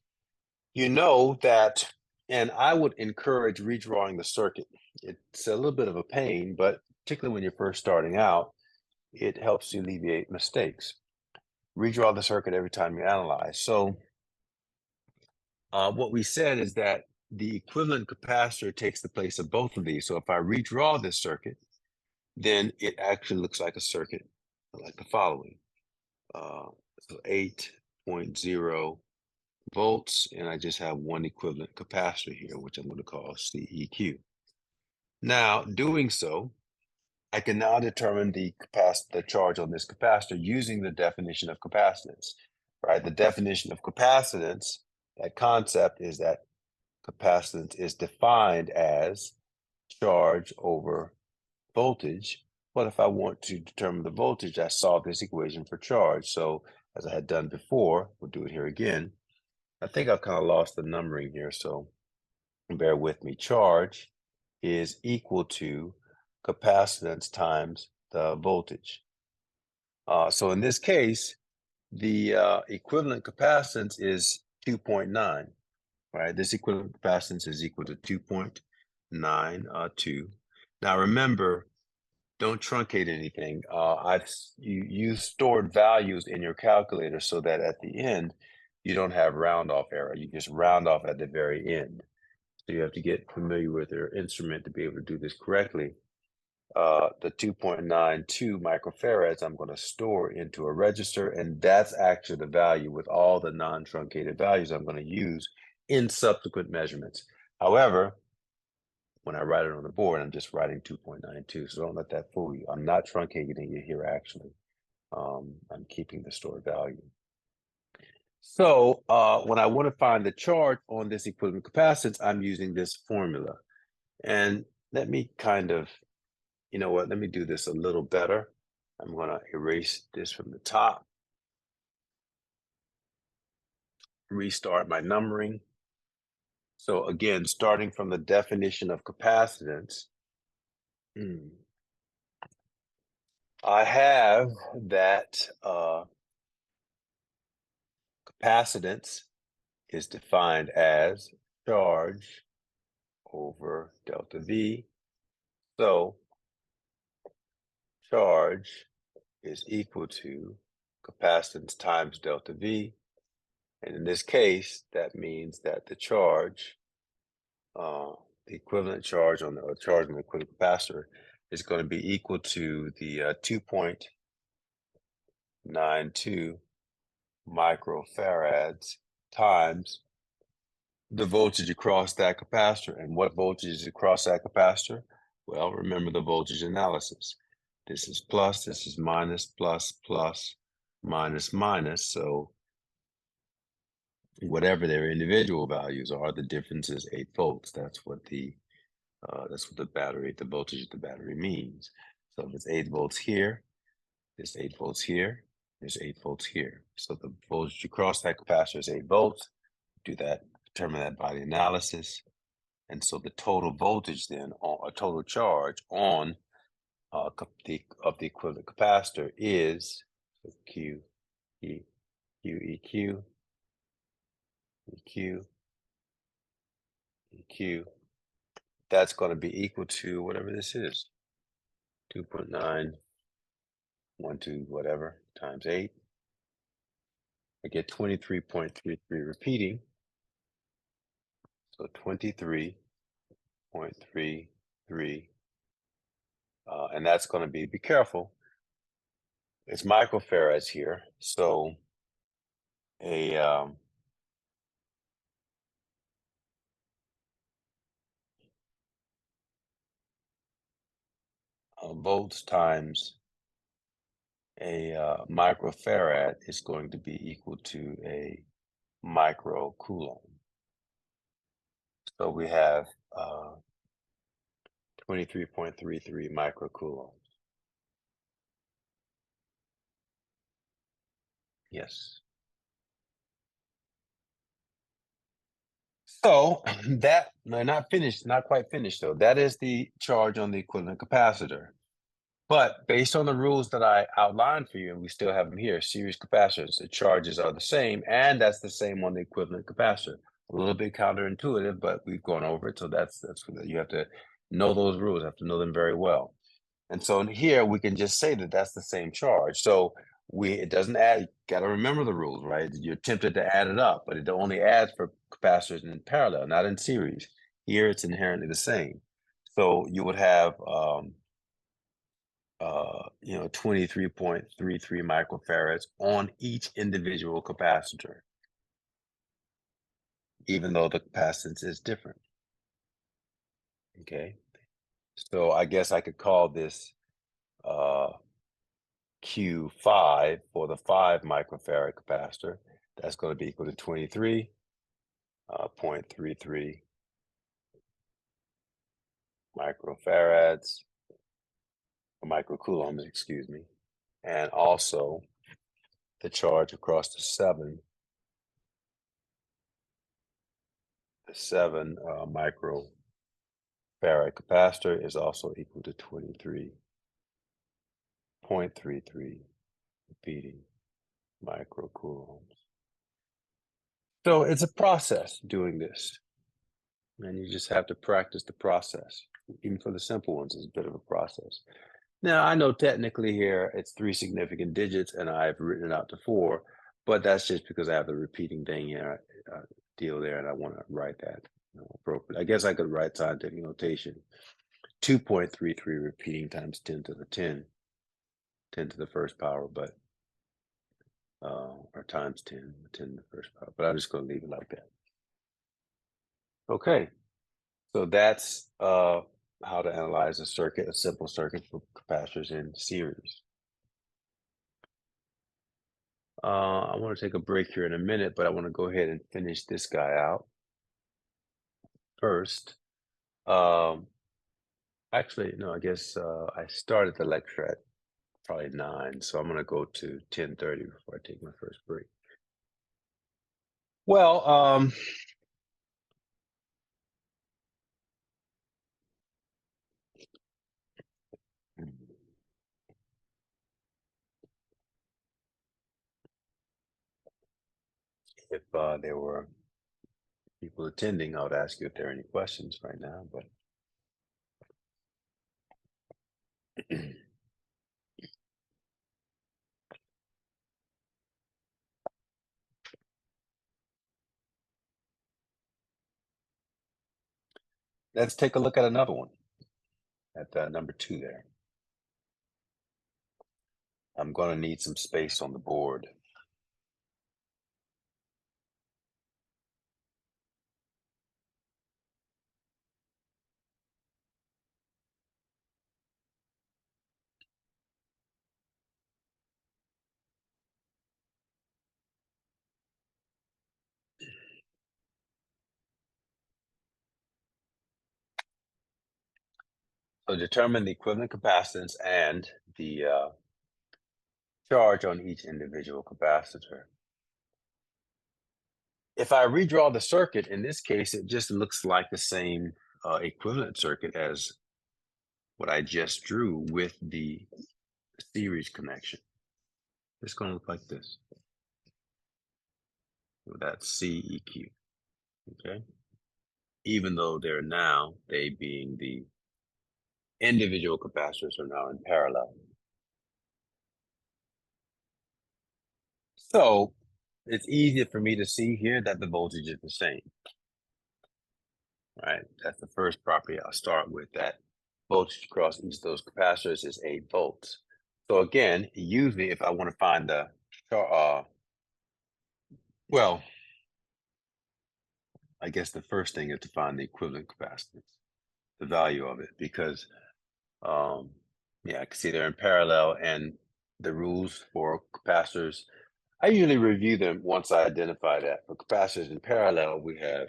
You know that, and I would encourage redrawing the circuit. It's a little bit of a pain, but particularly when you're first starting out, it helps to alleviate mistakes. Redraw the circuit every time you analyze. So what we said is that the equivalent capacitor takes the place of both of these. So if I redraw this circuit, then it actually looks like a circuit like the following. So 8.0 volts, and I just have one equivalent capacitor here, which I'm going to call CEQ. Now, doing so, I can now determine the charge on this capacitor using the definition of capacitance, right? The definition of capacitance, that concept is that capacitance is defined as charge over voltage. But if I want to determine the voltage, I solve this equation for charge. So as I had done before, we'll do it here again. I think I've kind of lost the numbering here, so bear with me. Charge is equal to capacitance times the voltage. So in this case, the equivalent capacitance is 2.9, right? This equivalent capacitance is equal to 2.92. Now remember, don't truncate anything. You stored values in your calculator so that at the end, you don't have round off error. You just round off at the very end. So you have to get familiar with your instrument to be able to do this correctly. The 2.92 microfarads I'm going to store into a register, and that's actually the value with all the non-truncated values I'm going to use in subsequent measurements. However, when I write it on the board, I'm just writing 2.92, so don't let that fool you. I'm not truncating it here, actually. I'm keeping the stored value. So when I want to find the charge on this equivalent capacitance, I'm using this formula. And let me kind of, you know what, let me do this a little better. I'm going to erase this from the top, restart my numbering. So again, starting from the definition of capacitance, I have that capacitance is defined as charge over delta V. So charge is equal to capacitance times delta V. And in this case, that means that the charge, the equivalent charge on the equivalent capacitor is going to be equal to the 2.92 microfarads times the voltage across that capacitor. And what voltage is across that capacitor? Well, remember the voltage analysis. This is plus, this is minus, plus, plus, minus, minus. So whatever their individual values are, the difference is 8 volts. That's what the battery, the voltage of the battery means. So if it's 8 volts here, there's 8 volts here, there's 8 volts here. So the voltage across that capacitor is 8 volts. Do that, determine that by the analysis. And so the total voltage then, or a total charge on the equivalent capacitor is Q, E, Q, E, Q, E, Q, E, Q. That's going to be equal to whatever this is, 2.912 whatever times 8. I get 23.33 repeating. So 23.33. And that's going to be careful, it's microfarads here. So a volts times a microfarad is going to be equal to a microcoulomb. So we have 23.33 microcoulombs. Yes. So that, no, not finished, not quite finished though. That is the charge on the equivalent capacitor. But based on the rules that I outlined for you, and we still have them here, series capacitors, the charges are the same, and that's the same on the equivalent capacitor. A little bit counterintuitive, but we've gone over it, so that's you have to know those rules, have to know them very well. And so in here, we can just say that that's the same charge. So it doesn't add, got to remember the rules, right? You're tempted to add it up, but it only adds for capacitors in parallel, not in series. Here, it's inherently the same. So you would have, 23.33 microfarads on each individual capacitor, even though the capacitance is different. Okay. So I guess I could call this Q5 for the 5 microfarad capacitor. That's going to be equal to 23.33 microfarads, or microcoulombs, excuse me. And also the charge across the 7 microfarad capacitor is also equal to 23.33 repeating microcoulombs. So it's a process doing this, and you just have to practice the process. Even for the simple ones, it's a bit of a process. Now, I know technically here it's 3 significant digits, and I've written it out to 4, but that's just because I have the repeating thing here, deal there, and I want to write that appropriately. I guess I could write scientific notation. 2.33 repeating times 10 to the 10 to the first power, but or times 10 to the first power, but I'm just going to leave it like that. Okay, so that's how to analyze a circuit, a simple circuit for capacitors in series. I want to take a break here in a minute, but I want to go ahead and finish this guy out first. Actually, no, I guess I started the lecture at probably 9, so I'm going to go to 10:30 before I take my first break. Well, if there were people attending, I would ask you if there are any questions right now, but let's take a look at another one at number 2 there. I'm going to need some space on the board. So determine the equivalent capacitance and the charge on each individual capacitor. If I redraw the circuit, in this case, it just looks like the same equivalent circuit as what I just drew with the series connection. It's going to look like this. So that's CEQ, okay? Even though they being the individual capacitors, are now in parallel. So it's easy for me to see here that the voltage is the same, right? That's the first property I'll start with, that voltage across each of those capacitors is 8 volts. So again, usually if I want to find the, well, I guess the first thing is to find the equivalent capacitance, the value of it, because um, yeah, I can see they're in parallel, and the rules for capacitors, I usually review them once I identify that. For capacitors in parallel, we have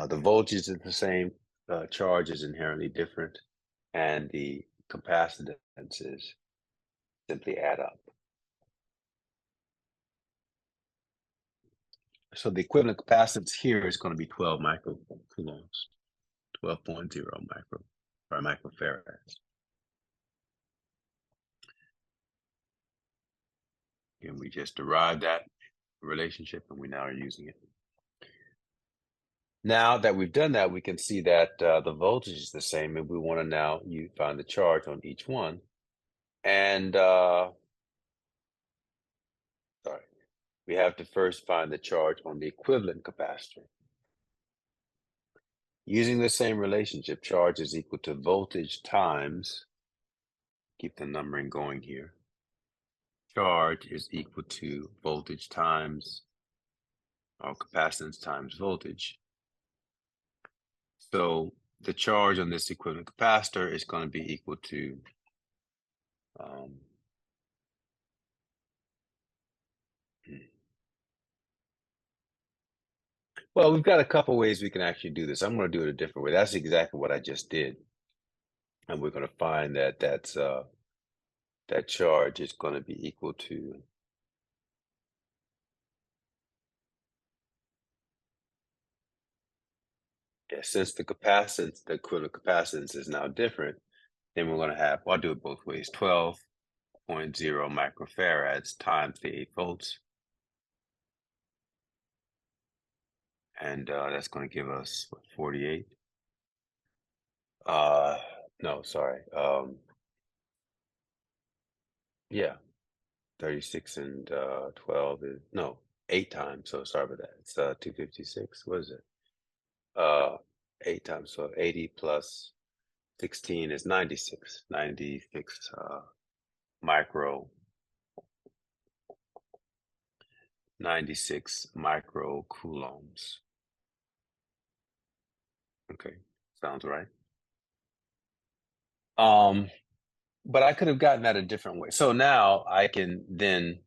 the voltage is the same, charge is inherently different, and the capacitances simply add up. So the equivalent capacitance here is going to be 12 microcoulombs, 12.0 microfarads. And we just derived that relationship, and we now are using it. Now that we've done that, we can see that the voltage is the same, and we want to now find the charge on each one. And sorry, we have to first find the charge on the equivalent capacitor. Using the same relationship, charge is equal to voltage times, keep the numbering going here. Charge is equal to voltage times, or capacitance times voltage. So the charge on this equivalent capacitor is going to be equal to well, we've got a couple ways we can actually do this. I'm going to do it a different way. That's exactly what I just did. And we're going to find that that charge is going to be equal to since the capacitance, the equivalent capacitance is now different, then we're going to have, well, I'll do it both ways, 12.0 microfarads times the 8 volts. And that's going to give us, what, 48? No, sorry. Yeah, 36 and 12 is, no, 8 times. So sorry about that. It's 256. What is it? 8 times, so 80 plus 16 is 96. 96 micro 96 microcoulombs. Okay, sounds right. But I could have gotten that a different way. So now I can then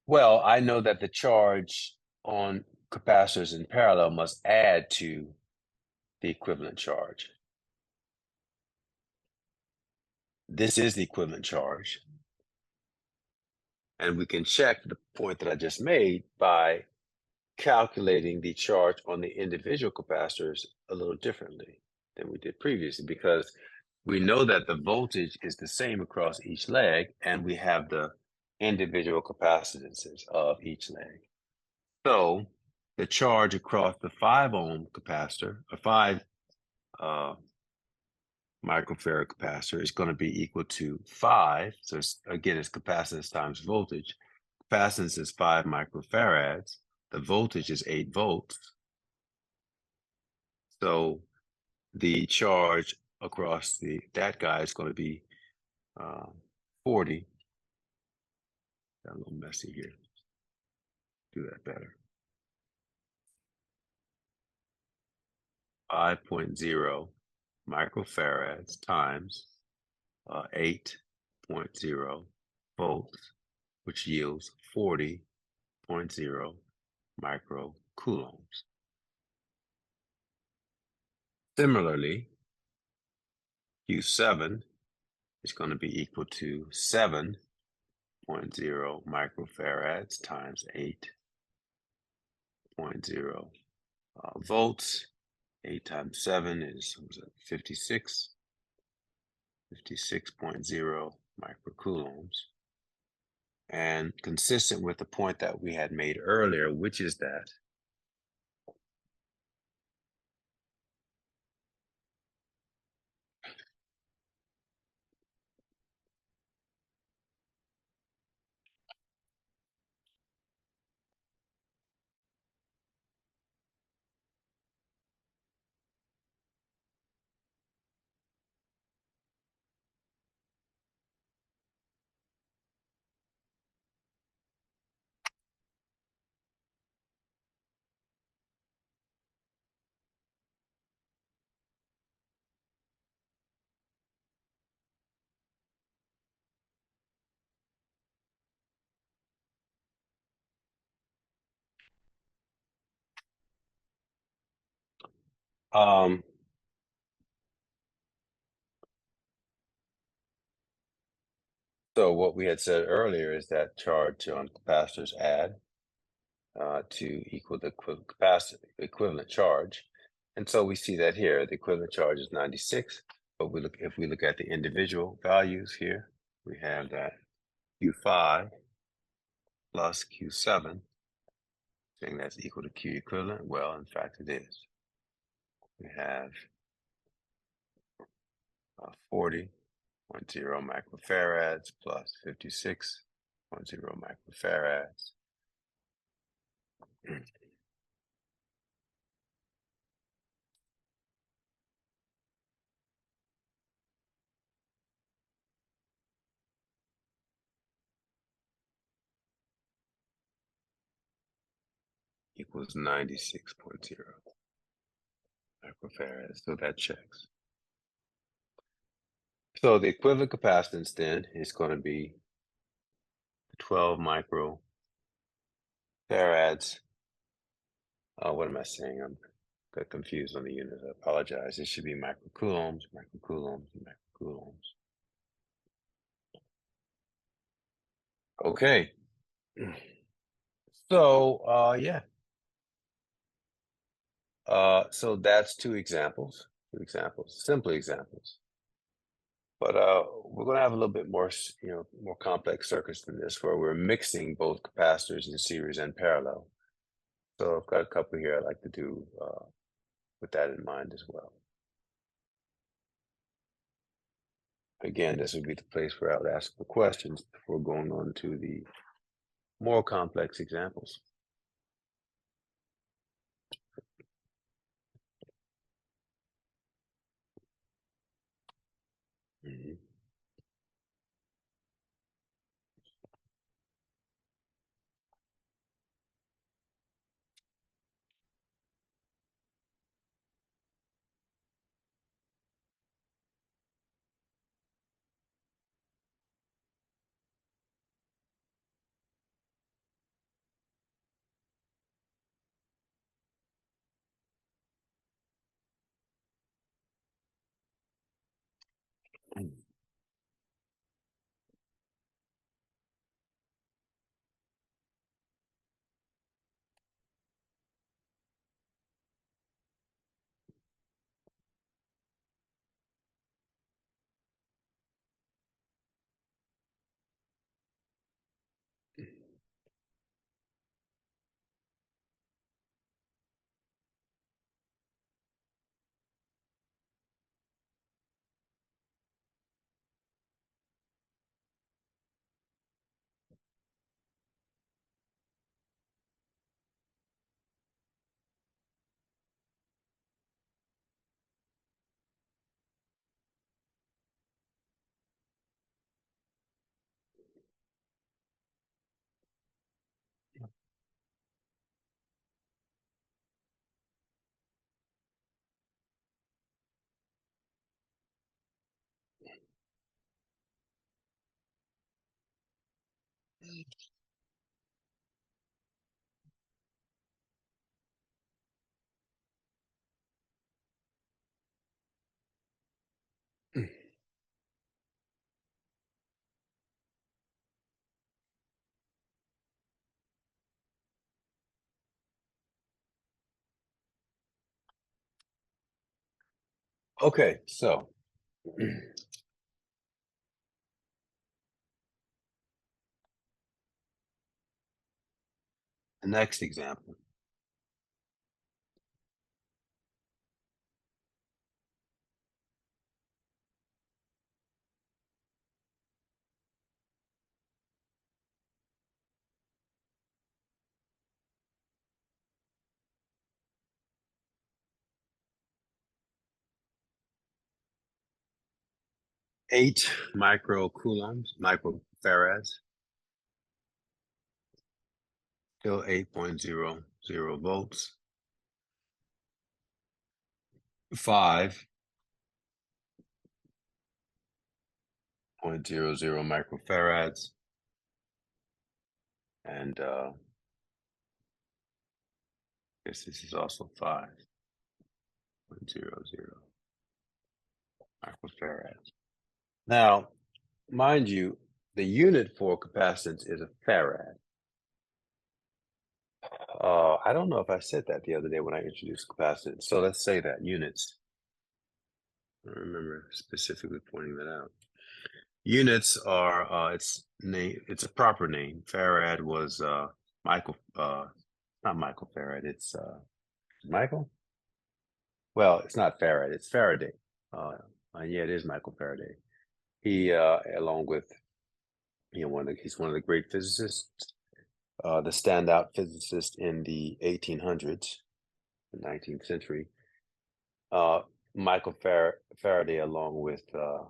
well, I know that the charge on capacitors in parallel must add to the equivalent charge. This is the equivalent charge. And we can check the point that I just made by calculating the charge on the individual capacitors a little differently than we did previously, because we know that the voltage is the same across each leg, and we have the individual capacitances of each leg. So the charge across the 5 ohm capacitor, a 5 microfarad capacitor, is going to be equal to 5. So again, it's capacitance times voltage. Capacitance is 5 microfarads. The voltage is 8 volts. So the charge across that guy is going to be 40. Got a little messy here. Do that better. 5.0 microfarads times 8.0 volts, which yields 40.0 microcoulombs. Similarly, Q7 is going to be equal to 7.0 microfarads times 8.0 volts. 8 times 7 is 56, 56.0 microcoulombs. And consistent with the point that we had made earlier, which is that Um, so what we had said earlier is that charge on capacitors add to equal the equivalent charge. And so we see that here, the equivalent charge is 96, but if we look at the individual values here, we have that Q5 plus Q7, saying that's equal to Q equivalent. Well, in fact, it is. We have 40.0 microfarads plus 56.0 microfarads equals 96.0 microfarads. So that checks. So the equivalent capacitance then is going to be 12 microfarads. What am I saying? I'm got confused on the units. I apologize. It should be microcoulombs, microcoulombs, microcoulombs. Okay. So yeah. So that's two examples, simple examples. But we're going to have a little bit more, more complex circuits than this, where we're mixing both capacitors in series and parallel. So I've got a couple here I'd like to do with that in mind as well. Again, this would be the place where I would ask for questions before going on to the more complex examples. Mhm. Okay, so the next example. Eight microfarads, still 8.00 volts. 5.00 microfarads, and I guess this is also 5. 0.00 microfarads. Now, mind you, the unit for capacitance is a farad. I don't know if I said that the other day when I introduced capacitance. So let's say that units. I don't remember specifically pointing that out. Units are it's a proper name. Farad was Michael not Michael Farad, it's Michael? Well, it's not Farad, it's Faraday. Yeah, it is Michael Faraday. He along with he's one of the great physicists, the standout physicist in the 1800s, the 19th century. Michael Faraday, along with um,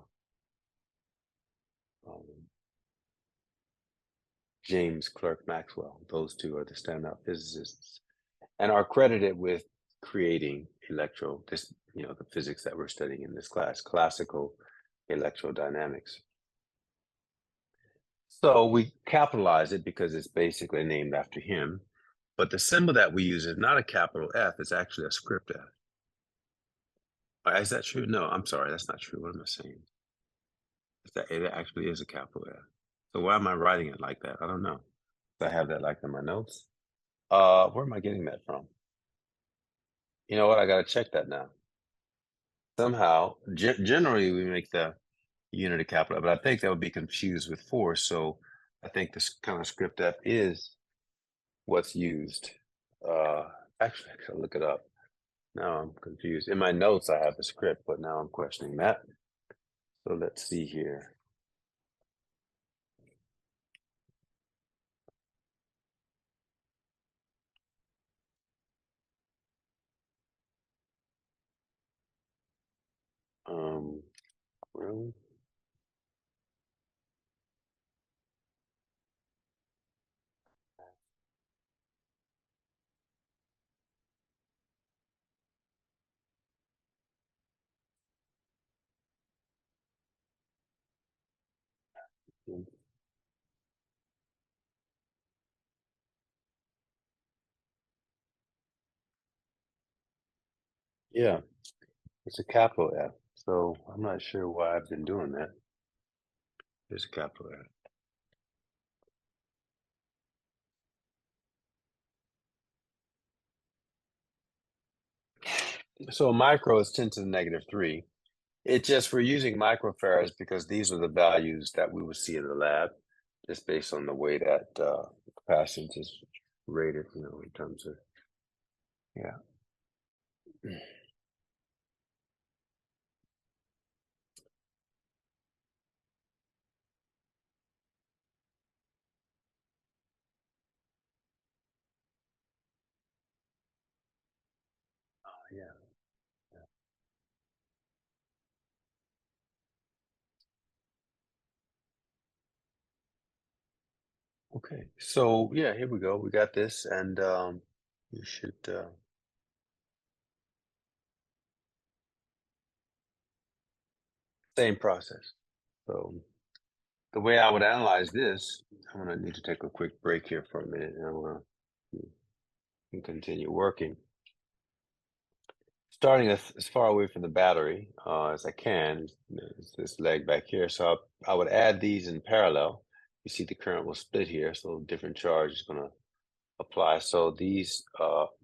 James Clerk Maxwell. Those two are the standout physicists, and are credited with creating the physics that we're studying in this class, classical electrodynamics. So we capitalize it because it's basically named after him. But the symbol that we use is not a capital F, it's actually a script F. Is that true? No, I'm sorry, that's not true. What am I saying? It actually is a capital F. So why am I writing it like that? I don't know. I have that like in my notes. Where am I getting that from? You know what? I gotta check that now. Somehow, generally we make the unit a capital, but I think that would be confused with force. So I think this kind of script F is what's used. Uh, Actually, I gotta look it up. Now I'm confused. In my notes, I have the script, but now I'm questioning that. So let's see here. Really? Mm. Yeah, it's a capital F. So I'm not sure why I've been doing that. It's a capital F. So a micro is 10 to the negative 3. It just, we're using microfarads because these are the values that we would see in the lab, just based on the way that capacitance is rated, in terms of, yeah. Yeah. Okay. So yeah, here we go. We got this, and you should same process. So the way I would analyze this, I'm gonna need to take a quick break here for a minute, and I'm gonna continue working. Starting as far away from the battery as I can, is this leg back here. So I would add these in parallel. You see the current will split here, so different charge is going to apply. So these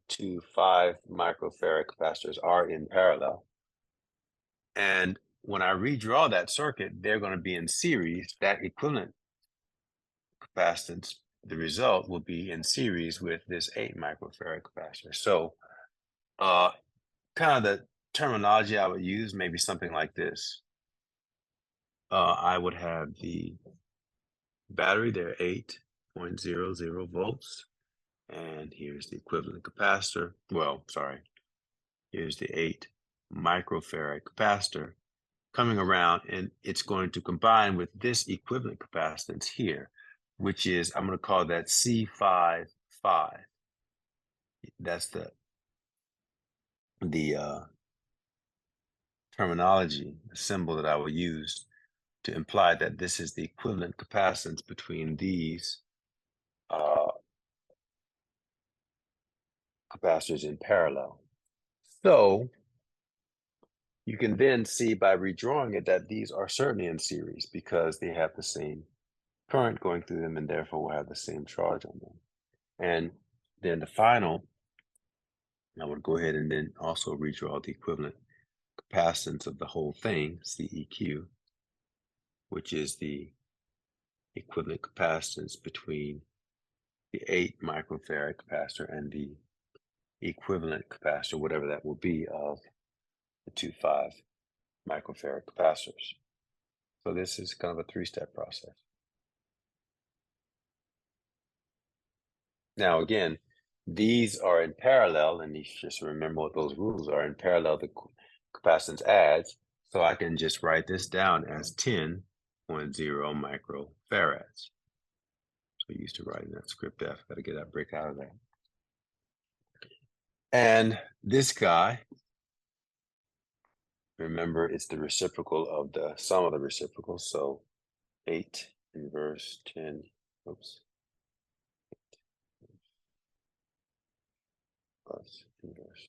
two 5 microfarad capacitors are in parallel. And when I redraw that circuit, they're going to be in series. That equivalent capacitance, the result will be in series with this 8 microfarad capacitor. So uh, kind of the terminology I would use, maybe something like this. I would have the battery there, 8.00 volts. And here's the equivalent capacitor. Well, sorry, here's the 8 microfarad capacitor coming around, and it's going to combine with this equivalent capacitance here, which is, I'm going to call that C5. That's the terminology, the symbol that I will use to imply that this is the equivalent capacitance between these uh, capacitors in parallel. So you can then see by redrawing it that these are certainly in series because they have the same current going through them and therefore will have the same charge on them. And then the final, I would go ahead and then also redraw the equivalent capacitance of the whole thing, CEQ, which is the equivalent capacitance between the 8 microfarad capacitor and the equivalent capacitor, whatever that will be, of the 2 5 microfarad capacitors. So this is kind of a 3-step process. Now, again, these are in parallel, and you just remember what those rules are. In parallel, the capacitance adds, so I can just write this down as 10.0 microfarads. So used to writing that script F, got to get that break out of there. And this guy, remember, it's the reciprocal of the sum of the reciprocals. So 8 inverse 10, oops, plus inverse.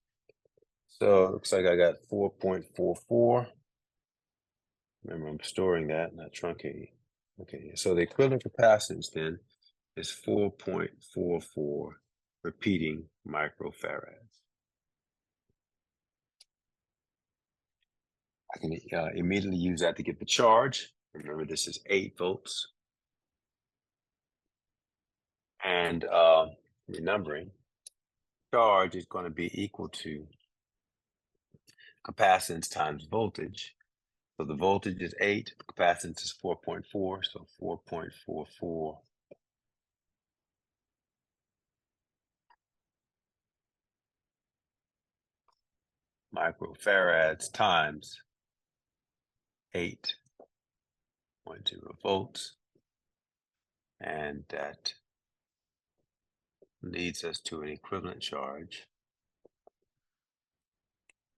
So it looks like I got 4.44. Remember, I'm storing that, not truncating. Okay, so the equivalent capacitance then is 4.44 repeating microfarads. I can immediately use that to get the charge. Remember, this is 8 volts. And renumbering, charge is going to be equal to capacitance times voltage. So the voltage is 8, the capacitance is 4.4, so 4.44 microfarads times 8.0 volts. And that leads us to an equivalent charge.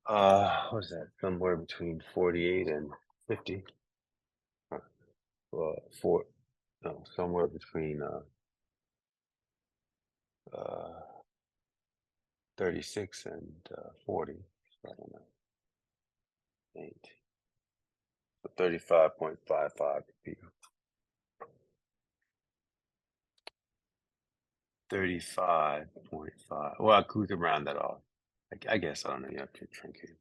What is that? Somewhere between 48 and 50. Somewhere between 36 and 40. I don't know. 8. So 35.55 p. 35.5. Well, we could round that off. I guess I don't know. You have to truncate.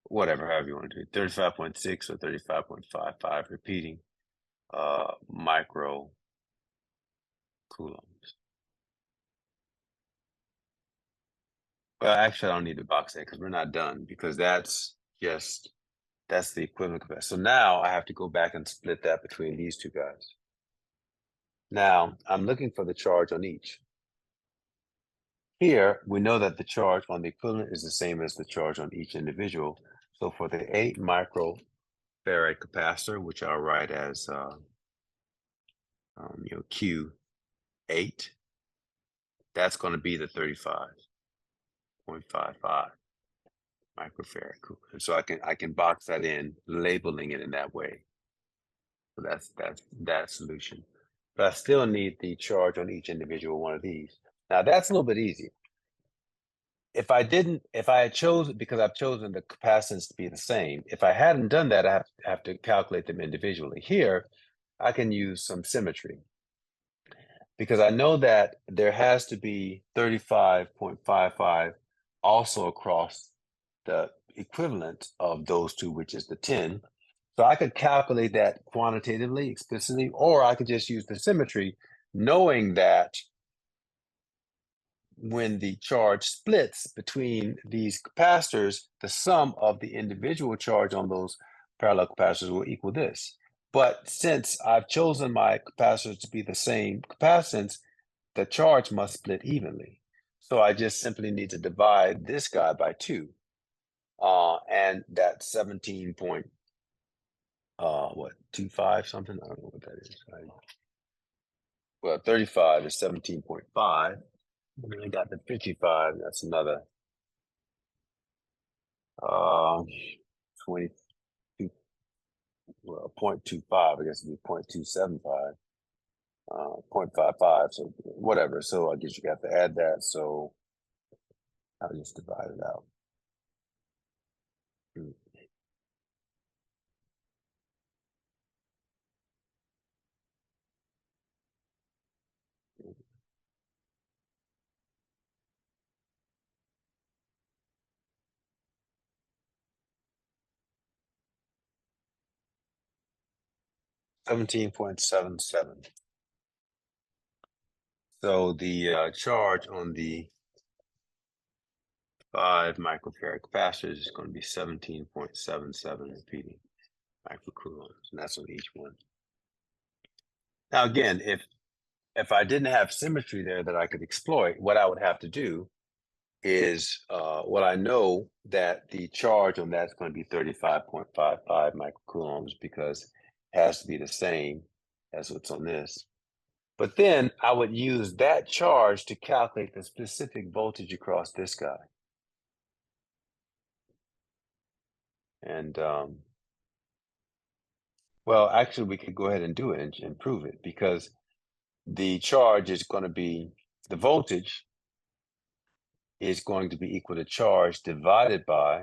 Whatever, however you want to do it. 35.6 or 35.55 repeating micro coulombs. Well, actually, I don't need to box that because we're not done because that's the equivalent capacity. So now I have to go back and split that between these two guys. Now I'm looking for the charge on each. Here, we know that the charge on the equivalent is the same as the charge on each individual. So for the 8 microfarad capacitor, which I'll write as Q8, that's going to be the 35.55 microfarad. And so I can box that in, labeling it in that way. So that's that solution. But I still need the charge on each individual one of these. Now that's a little bit easier. If I had chosen, because I've chosen the capacitance to be the same, if I hadn't done that, I have to calculate them individually. Here, I can use some symmetry because I know that there has to be 35.55 also across the equivalent of those two, which is the 10. So I could calculate that quantitatively, explicitly, or I could just use the symmetry, knowing that when the charge splits between these capacitors, the sum of the individual charge on those parallel capacitors will equal this. But since I've chosen my capacitors to be the same capacitance, the charge must split evenly. So I just simply need to divide this guy by 2. And that's 17.25 something? I don't know what that is. Well, 35 is 17.5. And then I got the 55, that's another 22, well, 0.25, I guess it'd be 0.275, 0.55, so whatever. So I guess you got to add that, so I'll just divide it out. 17.77. So the charge on the 5 microfarad capacitors is going to be 17.77 repeating microcoulombs, and that's on each one. Now again, if I didn't have symmetry there that I could exploit, what I would have to do is, well, I know that the charge on that's going to be 35.55 microcoulombs because it has to be the same as what's on this. But then I would use that charge to calculate the specific voltage across this guy. And well, actually, we could go ahead and do it and prove it, because the charge is going to be, the voltage is going to be equal to charge divided by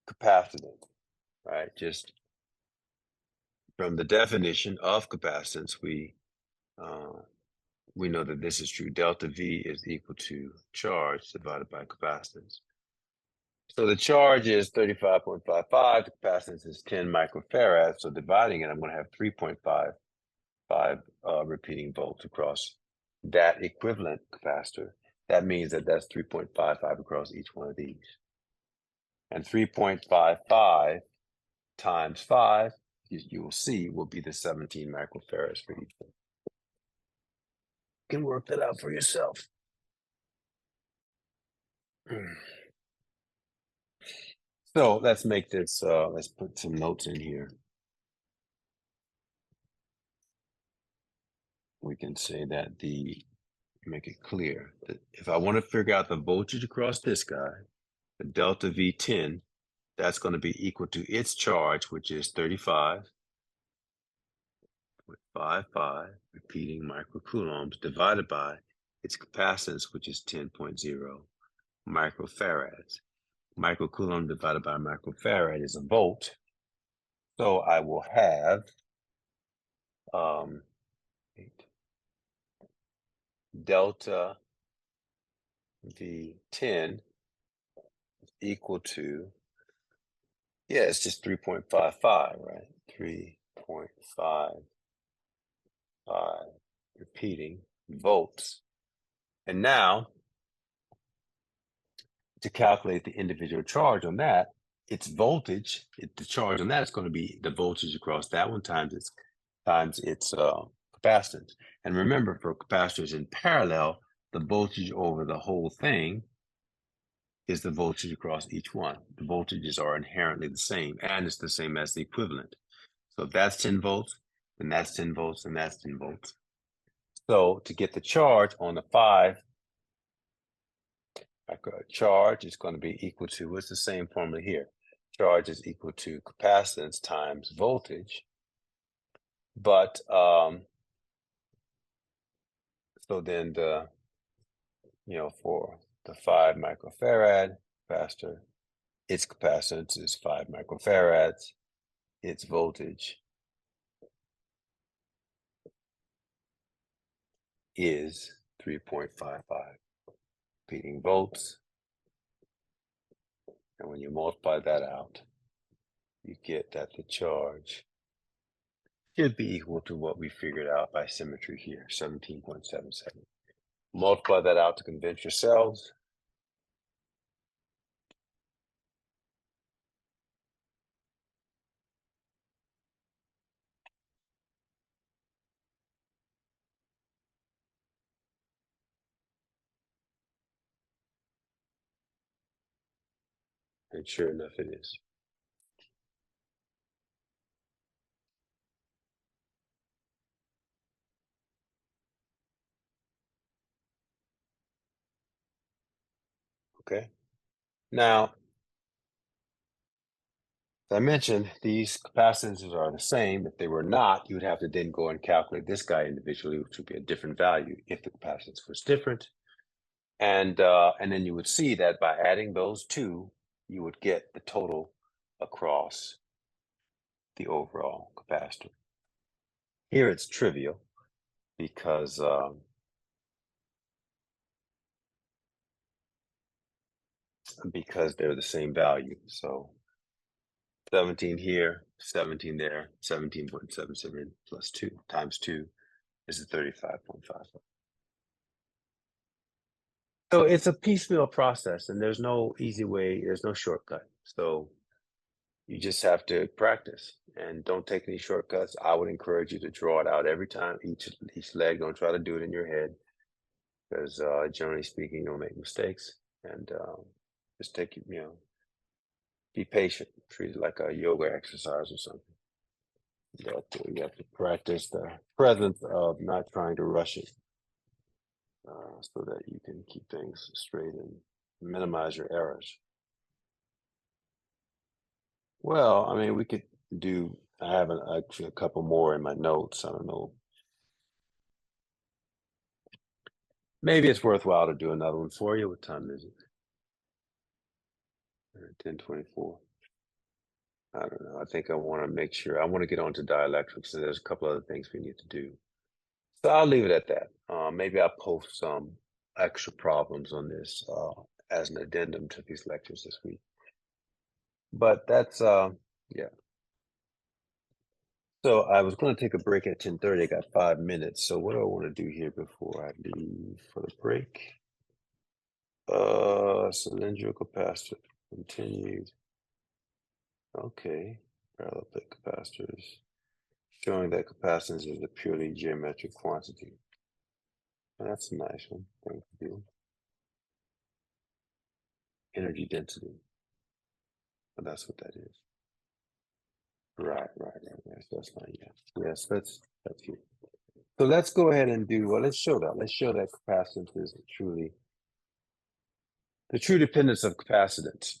capacitance, right? Just from the definition of capacitance, we know that this is true. Delta V is equal to charge divided by capacitance. So the charge is 35.55, the capacitance is 10 microfarads. So dividing it, I'm going to have 3.55 repeating volts across that equivalent capacitor. That means that that's 3.55 across each one of these. And 3.55 times 5, you will see, will be the 17 microfarads for each one. You can work that out for yourself. So let's make this, let's put some notes in here. We can say that make it clear that if I want to figure out the voltage across this guy, the delta V10, that's going to be equal to its charge, which is 35.55 repeating microcoulombs, divided by its capacitance, which is 10.0 microfarads. Microcoulomb divided by microfarad is a volt. So I will have delta V10 equal to, yeah, it's just 3.55, right? 3.55 repeating volts. And now, to calculate the individual charge on that, its voltage, the charge on that is going to be the voltage across that one times its capacitance. And remember, for capacitors in parallel, the voltage over the whole thing is the voltage across each one. The voltages are inherently the same, and it's the same as the equivalent. So if that's 10 volts, then that's 10 volts, and that's 10 volts. So to get the charge on the 5, charge is going to be equal to, it's the same formula here. Charge is equal to capacitance times voltage. But so then for the 5 microfarad capacitor, its capacitance is 5 microfarads. Its voltage is 3.55 repeating volts. And when you multiply that out, you get that the charge should be equal to what we figured out by symmetry here, 17.77. Multiply that out to convince yourselves. And sure enough, it is. Okay. Now, as I mentioned, these capacitances are the same. If they were not, you would have to then go and calculate this guy individually, which would be a different value if the capacitance was different. And then you would see that by adding those two, you would get the total across the overall capacitor. Here it's trivial because they're the same value. So 17 here, 17 there, 17.77 plus 2 times 2 is a 35.5. So it's a piecemeal process, and there's no easy way, there's no shortcut. So you just have to practice and don't take any shortcuts. I would encourage you to draw it out every time, each leg. Don't try to do it in your head, because generally speaking, you'll make mistakes. And just take, be patient. Treat it like a yoga exercise or something. You have to practice the presence of not trying to rush it, so that you can keep things straight and minimize your errors. Well, I mean, we could do. I have actually a couple more in my notes. I don't know. Maybe it's worthwhile to do another one for you. What time is it? 10:24. I don't know. I think I want to make sure. I want to get on to dielectrics. So there's a couple other things we need to do. So I'll leave it at that. Maybe I'll post some extra problems on this as an addendum to these lectures this week. But that's yeah. So I was going to take a break at 10:30. I got 5 minutes. So what do I want to do here before I leave for the break? Cylindrical capacitor continued. Okay, parallel plate capacitors, showing that capacitance is a purely geometric quantity. That's a nice one. Thank you. Energy density. Oh, that's what that is. Right. That's not yet. Yes, that's good. So let's go ahead and do, well, let's show that. Let's show that capacitance is truly the true dependence of capacitance.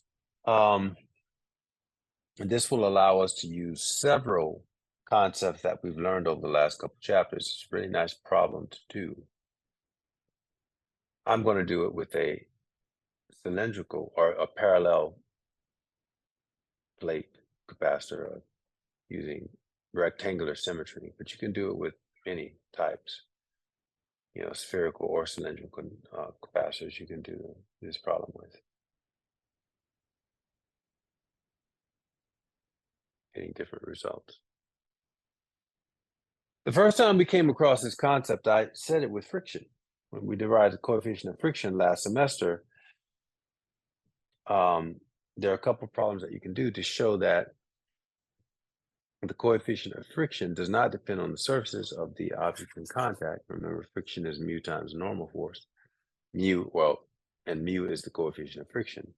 And this will allow us to use several concepts that we've learned over the last couple chapters. It's a really nice problem to do. I'm going to do it with a cylindrical or a parallel plate capacitor using rectangular symmetry, but you can do it with many types, spherical or cylindrical capacitors you can do this problem with. Getting different results. The first time we came across this concept, I said it with friction. When we derived the coefficient of friction last semester, there are a couple of problems that you can do to show that the coefficient of friction does not depend on the surfaces of the object in contact. Remember, friction is mu times normal force. And mu is the coefficient of friction.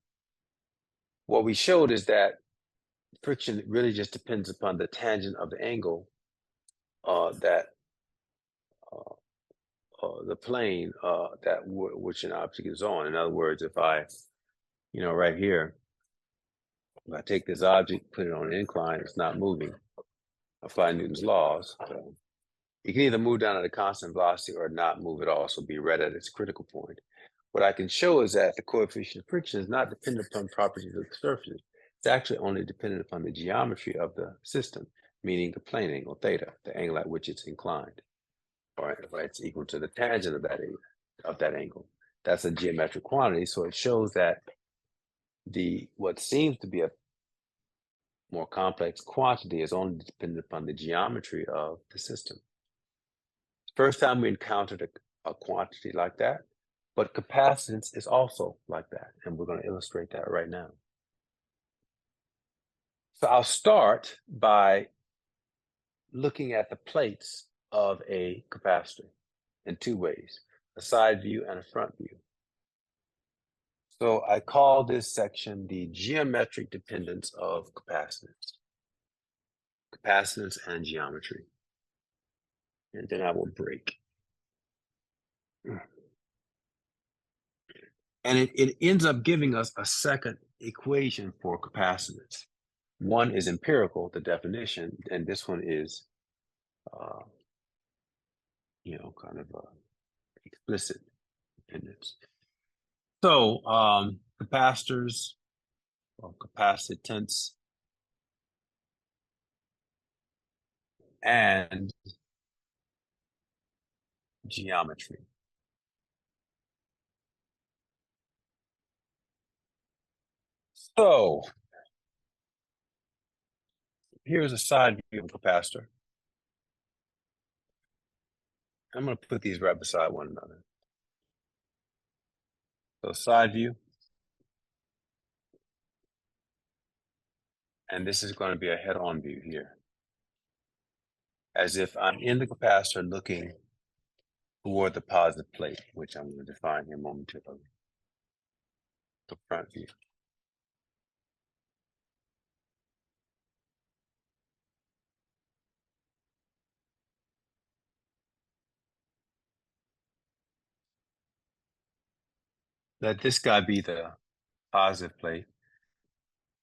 What we showed is that friction really just depends upon the tangent of the angle that the plane which an object is on. In other words, if I, right here, if I take this object, put it on an incline, it's not moving. Apply Newton's laws. So you can either move down at a constant velocity or not move at all, so be right at its critical point. What I can show is that the coefficient of friction is not dependent upon properties of the surface. It's actually only dependent upon the geometry of the system, meaning the plane angle theta, the angle at which it's inclined, or it's equal to the tangent of that angle. That's a geometric quantity, so it shows that what seems to be a more complex quantity is only dependent upon the geometry of the system. First time we encountered a quantity like that, but capacitance is also like that, and we're going to illustrate that right now. So I'll start by looking at the plates of a capacitor in two ways, a side view and a front view. So I call this section the geometric dependence of capacitance. Capacitance and geometry. And then I will break. And it ends up giving us a second equation for capacitance. One is empirical, the definition, and this one is, kind of explicit dependence. So capacitors or capacitance and geometry. So here's a side view of a capacitor. I'm going to put these right beside one another. So side view. And this is going to be a head-on view here. As if I'm in the capacitor looking toward the positive plate, which I'm going to define here momentarily. The front view. Let this guy be the positive plate.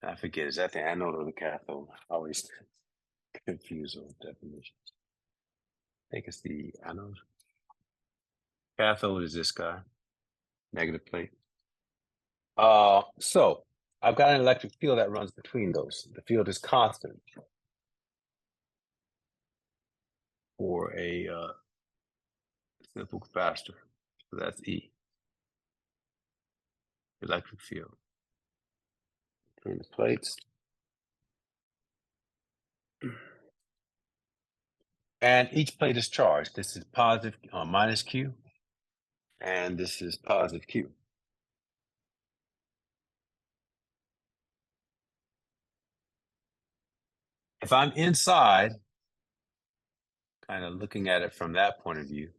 I forget, is that the anode or the cathode? I always confuse those definitions. I think it's the anode. Cathode is this guy, negative plate. So I've got an electric field that runs between those. The field is constant for a simple capacitor. So that's E, electric field. Between the plates. And each plate is charged. This is positive minus Q, and this is positive Q. If I'm inside, kind of looking at it from that point of view,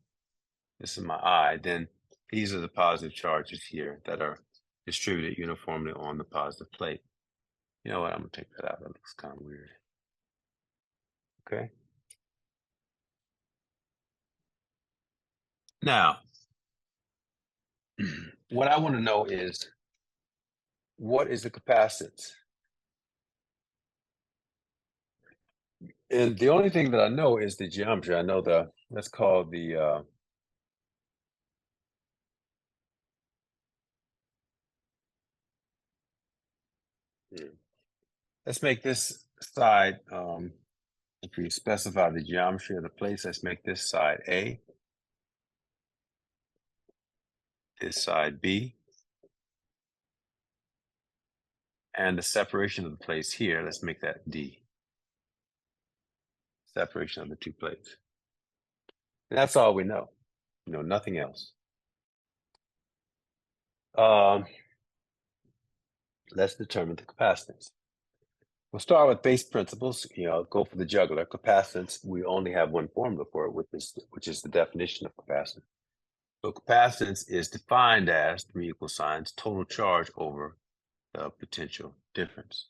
this is my eye, then these are the positive charges here that are distributed uniformly on the positive plate. You know what, I'm gonna take that out, that looks kind of weird. Okay. Now, what I want to know is, what is the capacitance? And the only thing that I know is the geometry. I know let's call the, let's make this side, if we specify the geometry of the plates, let's make this side A, this side B, and the separation of the plates here, let's make that D. Separation of the two plates. And that's all we know, nothing else. Let's determine the capacitance. We'll start with base principles, go for the jugular. Capacitance, we only have one formula for it, which is the definition of capacitance. So capacitance is defined as three equal signs, total charge over the potential difference.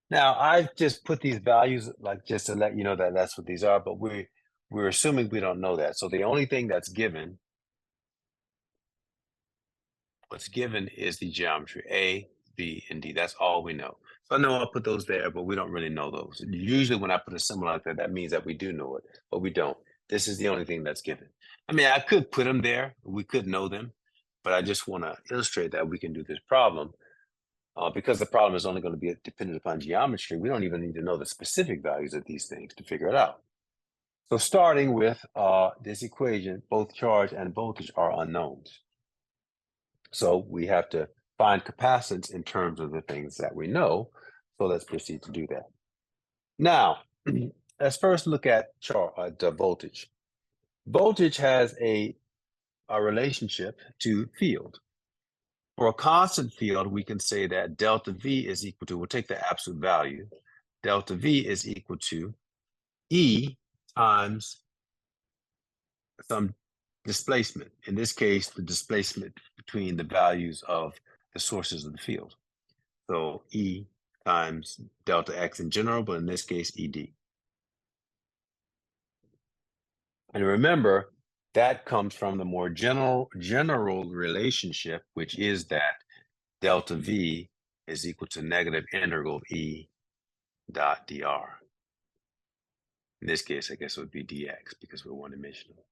Now, I just put these values like just to let you know that that's what these are, but we're assuming we don't know that. So the only thing that's given, what's given is the geometry, A, B, and D. That's all we know. So I know I'll put those there, but we don't really know those. Usually when I put a symbol like that, that means that we do know it, but we don't. This is the only thing that's given. I mean, I could put them there. We could know them, but I just want to illustrate that we can do this problem. Because the problem is only going to be dependent upon geometry, we don't even need to know the specific values of these things to figure it out. So starting with this equation, both charge and voltage are unknowns. So we have to find capacitance in terms of the things that we know. So let's proceed to do that. Now, let's first look at the voltage. Voltage has a relationship to field. For a constant field, we can say that delta V is equal to, we'll take the absolute value, delta V is equal to E times some displacement. In this case, the displacement between the values of the sources of the field. So E times delta X in general, but in this case, ED. And remember, that comes from the more general relationship, which is that delta V is equal to negative integral E dot dr. In this case, I guess it would be dx because we're one-dimensional.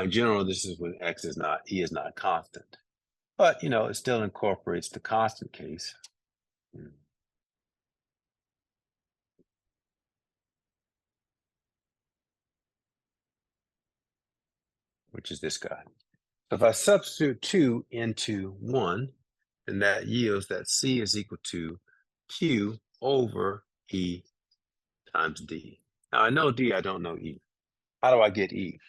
In general, this is when X is not, E is not constant. But, it still incorporates the constant case. Which is this guy. So if I substitute 2 into 1, then that yields that C is equal to Q over E times D. Now I know D, I don't know E. How do I get E?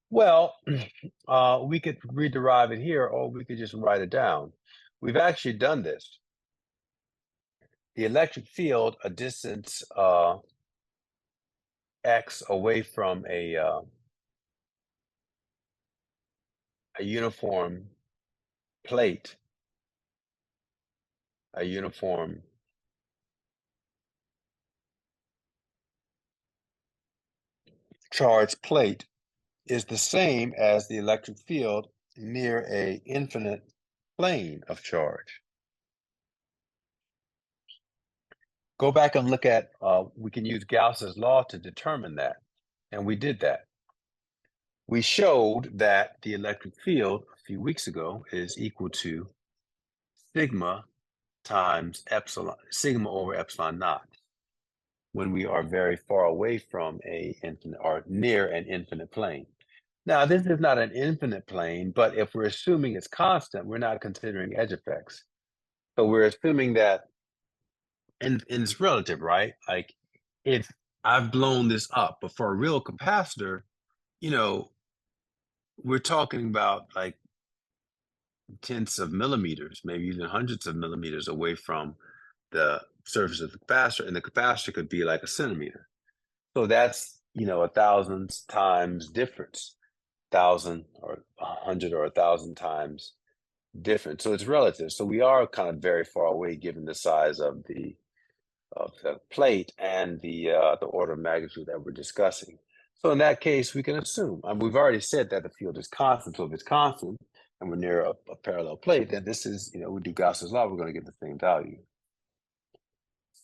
Well, we could rederive it here, or we could just write it down. We've actually done this. The electric field, a distance x away from a uniform plate, a uniform charged plate, is the same as the electric field near a infinite plane of charge. Go back and look at, we can use Gauss's law to determine that, and we did that. We showed that the electric field a few weeks ago is equal to sigma times epsilon, sigma over epsilon naught, when we are very far away from a infinite or near an infinite plane. Now, this is not an infinite plane, but if we're assuming it's constant, we're not considering edge effects. So we're assuming that, and it's relative, right? Like if I've blown this up, but for a real capacitor, you know, we're talking about like tenths of millimeters, maybe even hundreds of millimeters away from the surface of the capacitor, and the capacitor could be like a centimeter. So that's, 1,000 times difference, 1,000 or 100 or 1,000 times different. So it's relative. So we are kind of very far away given the size of the plate and the order of magnitude that we're discussing. So in that case, we can assume, we've already said that the field is constant. So if it's constant and we're near a parallel plate, then this is, we do Gauss's law, we're going to get the same value.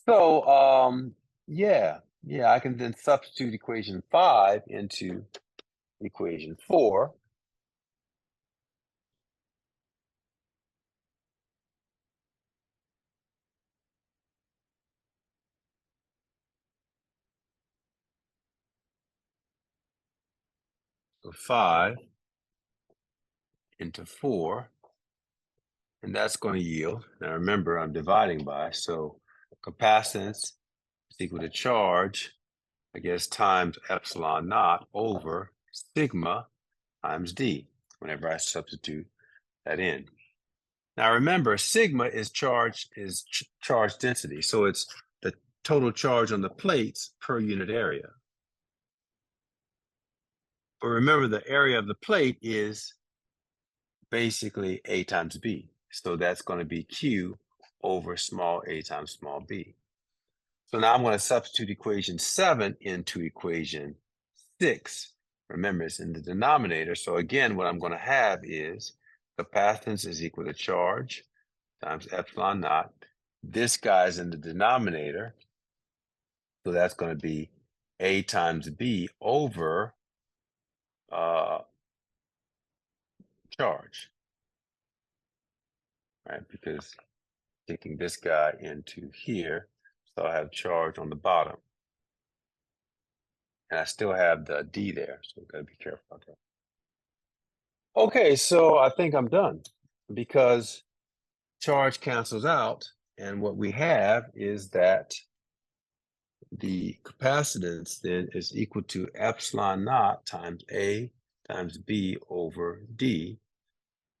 So yeah, I can then substitute equation 5 into equation 4. So 5 into 4, and that's going to yield. Now remember, I'm dividing by, so capacitance is equal to charge, I guess, times epsilon naught over sigma times D, whenever I substitute that in. Now remember, sigma is charge density, so it's the total charge on the plates per unit area. But remember, the area of the plate is basically A times B. So that's going to be Q over small a times small b. So now I'm going to substitute equation 7 into equation 6. Remember, it's in the denominator. So again, what I'm going to have is capacitance is equal to charge times epsilon naught. This guy's in the denominator. So that's going to be A times B over charge, right? Because taking this guy into here, so I have charge on the bottom. And I still have the D there, so we've got to be careful about that. Okay, so I think I'm done because charge cancels out, and what we have is that the capacitance then is equal to epsilon naught times A times B over D.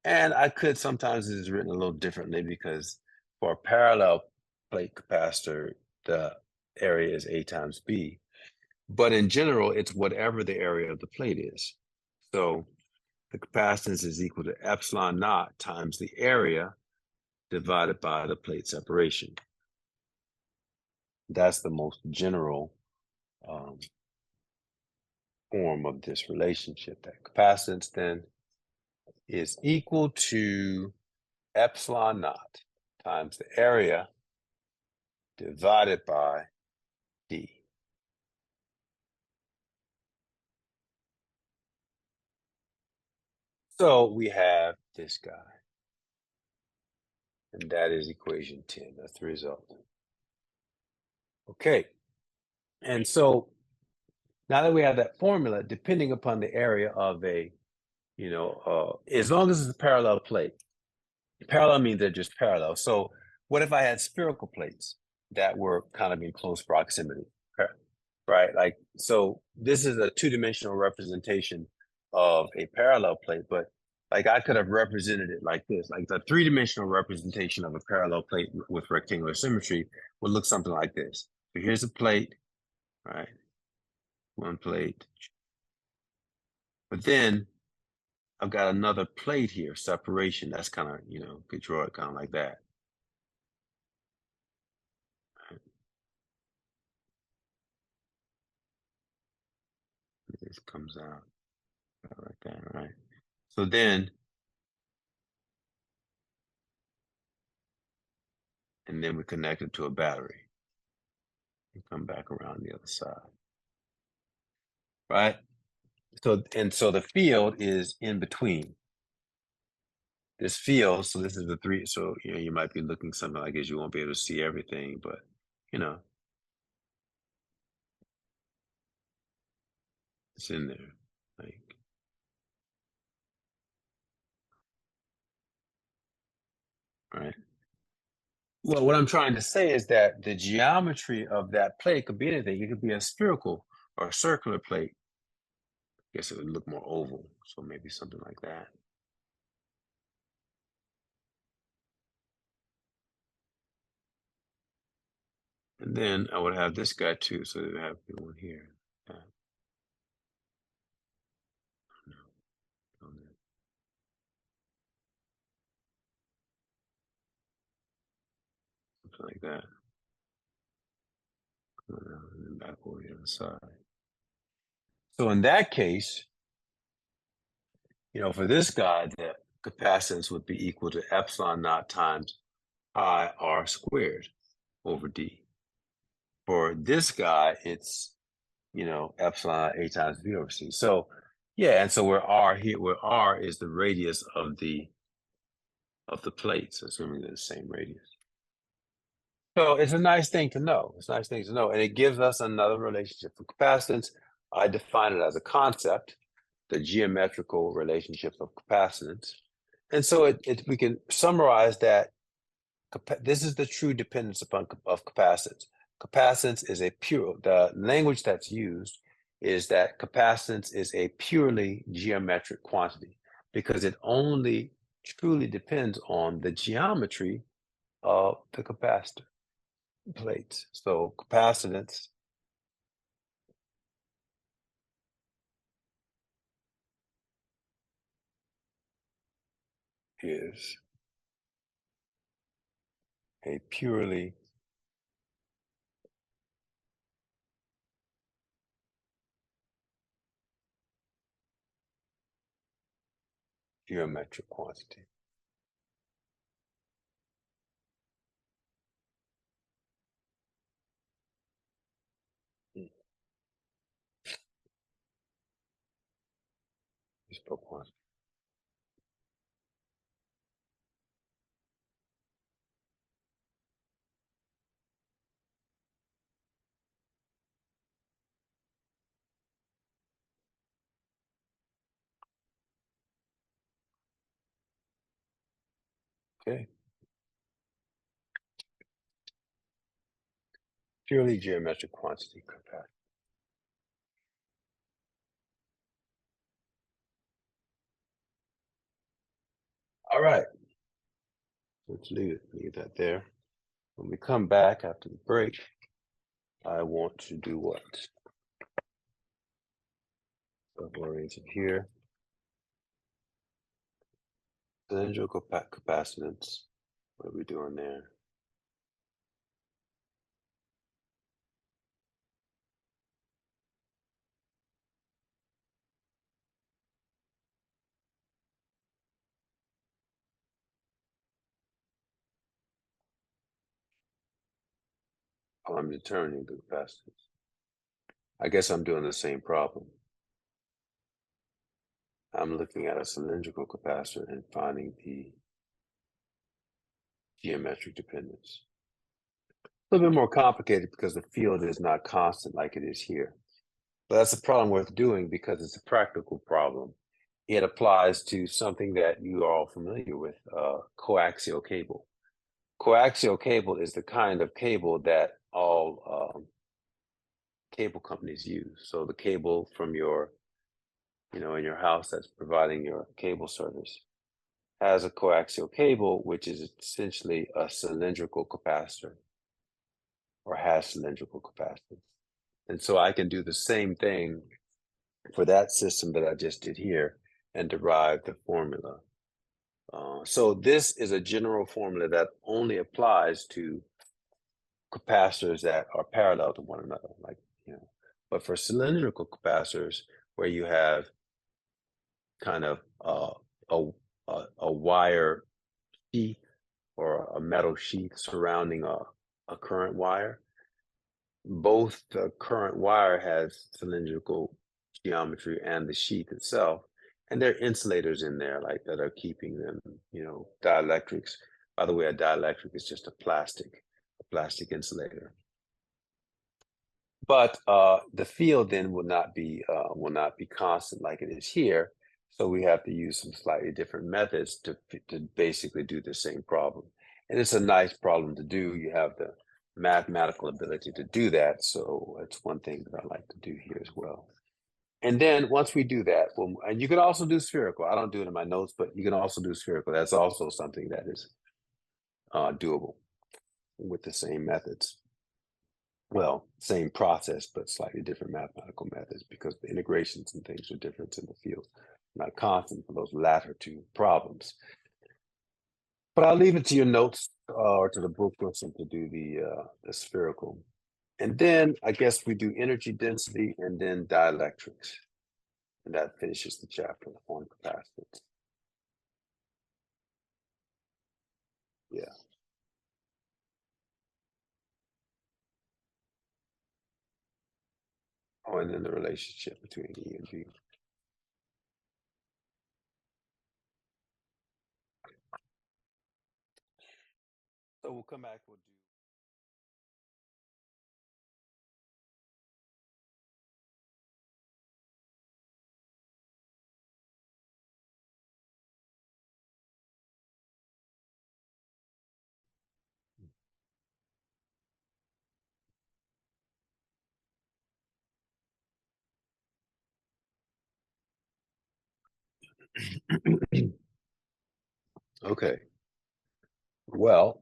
And I could sometimes it is written a little differently because for a parallel plate capacitor, the area is A times B. But in general, it's whatever the area of the plate is. So the capacitance is equal to epsilon naught times the area divided by the plate separation. That's the most general form of this relationship. That capacitance then is equal to epsilon naught times the area divided by D. So we have this guy. And that is equation 10. That's the result. Okay. And so now that we have that formula, depending upon the area of a, as long as it's a parallel plate, parallel means they're just parallel. So what if I had spherical plates? that were kind of in close proximity, right? Like, so this is a two-dimensional representation of a parallel plate, but like I could have represented it like this, like the three-dimensional representation of a parallel plate with rectangular symmetry would look something like this. So here's a plate, right? One plate. But then I've got another plate here, separation. That's kind of, could draw it kind of like that. Right? This comes out like that, right? So then, and then we connect it to a battery and come back around the other side, right? So the field is in between this field. So this is the three. So, you might be looking something like this. You won't be able to see everything, but, it's in there. Like, right. Well, what I'm trying to say is that the geometry of that plate could be anything. It could be a spherical or a circular plate. I guess it would look more oval. So maybe something like that. And then I would have this guy too. So we have one here. Something like that. And then back over the other side. So in that case, for this guy, the capacitance would be equal to epsilon naught times I r squared over d. For this guy, it's, epsilon a times v over c. So yeah, and so where r here, where r is the radius of the plates, assuming they're the same radius. So it's a nice thing to know. It's a nice thing to know, and it gives us another relationship for capacitance. I define it as a concept, the geometrical relationship of capacitance. And so we can summarize that this is the true dependence of capacitance. Capacitance is the language that's used is that capacitance is a purely geometric quantity because it only truly depends on the geometry of the capacitor plates. So capacitance is a purely geometric quantity. Quantity. Okay. Purely geometric quantity capacitance. All right. Let's leave that there. When we come back after the break, I want to do what? Sub-oriented here. Cylindrical capacitance. What are we doing there? Oh, I'm determining the capacitance. I guess I'm doing the same problem. I'm looking at a cylindrical capacitor and finding the geometric dependence. A little bit more complicated because the field is not constant like it is here. But that's a problem worth doing because it's a practical problem. It applies to something that you are all familiar with, coaxial cable. Coaxial cable is the kind of cable that all cable companies use. So the cable from your, in your house that's providing your cable service has a coaxial cable, which is essentially a cylindrical capacitor or has cylindrical capacitance. And so I can do the same thing for that system that I just did here and derive the formula. So this is a general formula that only applies to capacitors that are parallel to one another, like, but for cylindrical capacitors where you have kind of a wire sheath or a metal sheath surrounding a current wire, both the current wire has cylindrical geometry and the sheath itself, and there are insulators in there like that are keeping them, dielectrics. By the way, a dielectric is just a plastic insulator. But the field then will not be constant like it is here. So we have to use some slightly different methods to basically do the same problem. And it's a nice problem to do. You have the mathematical ability to do that. So it's one thing that I like to do here as well. And then once we do that, well, and you can also do spherical. I don't do it in my notes, but you can also do spherical. That's also something that is doable with the same methods. Well, same process, but slightly different mathematical methods because the integrations and things are different in the field, not constant for those latter two problems. But I'll leave it to your notes or to the book or something to do the spherical. And then I guess we do energy density and then dielectrics. And that finishes the chapter on capacitance. Yeah. Oh, and then the relationship between E and G. So we'll come back, we'll do. Okay. Well,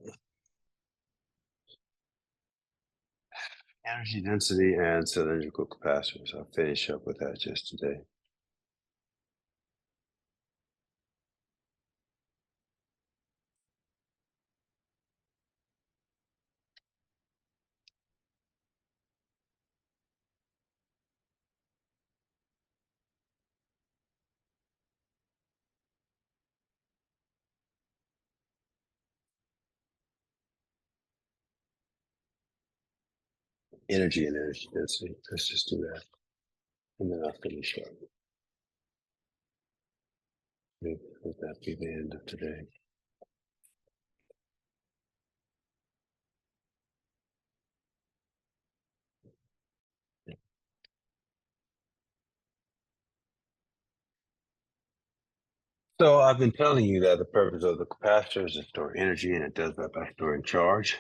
energy density and cylindrical capacitors. I'll finish up with that just today. Energy and energy density. Let's just do that. And then I'll finish up. Let that be the end of today. So I've been telling you that the purpose of the capacitor is to store energy, and it does that by storing charge.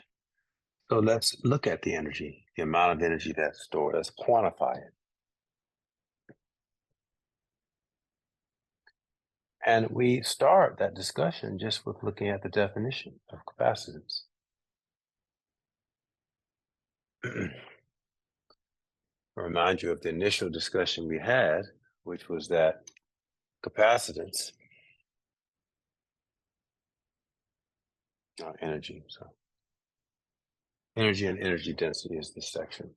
So let's look at the energy, the amount of energy that's stored. Let's quantify it. And we start that discussion just with looking at the definition of capacitance. I'll remind you of the initial discussion we had, which was that capacitance, energy, so energy and energy density is this section.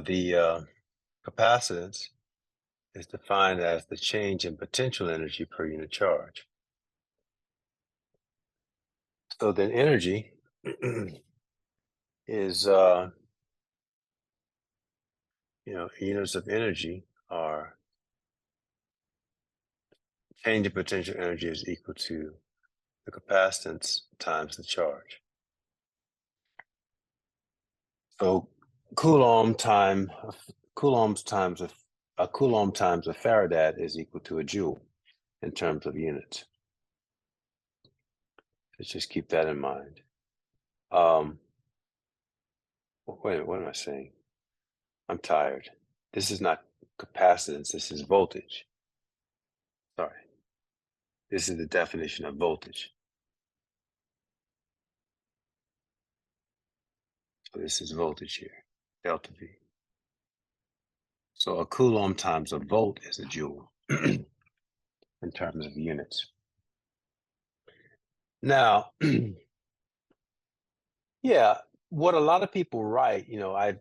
The capacitance is defined as the change in potential energy per unit charge. So then energy is units of energy are change in potential energy is equal to the capacitance times the charge. So Coulomb time Coulomb's times of a Coulomb times a Faraday is equal to a joule in terms of units. Let's just keep that in mind. Wait, what am I saying? I'm tired. This is not capacitance, this is voltage. Sorry. This is the definition of voltage. So this is voltage here, delta V. So a Coulomb times a volt is a joule in terms of units. Now, yeah, what a lot of people write, I've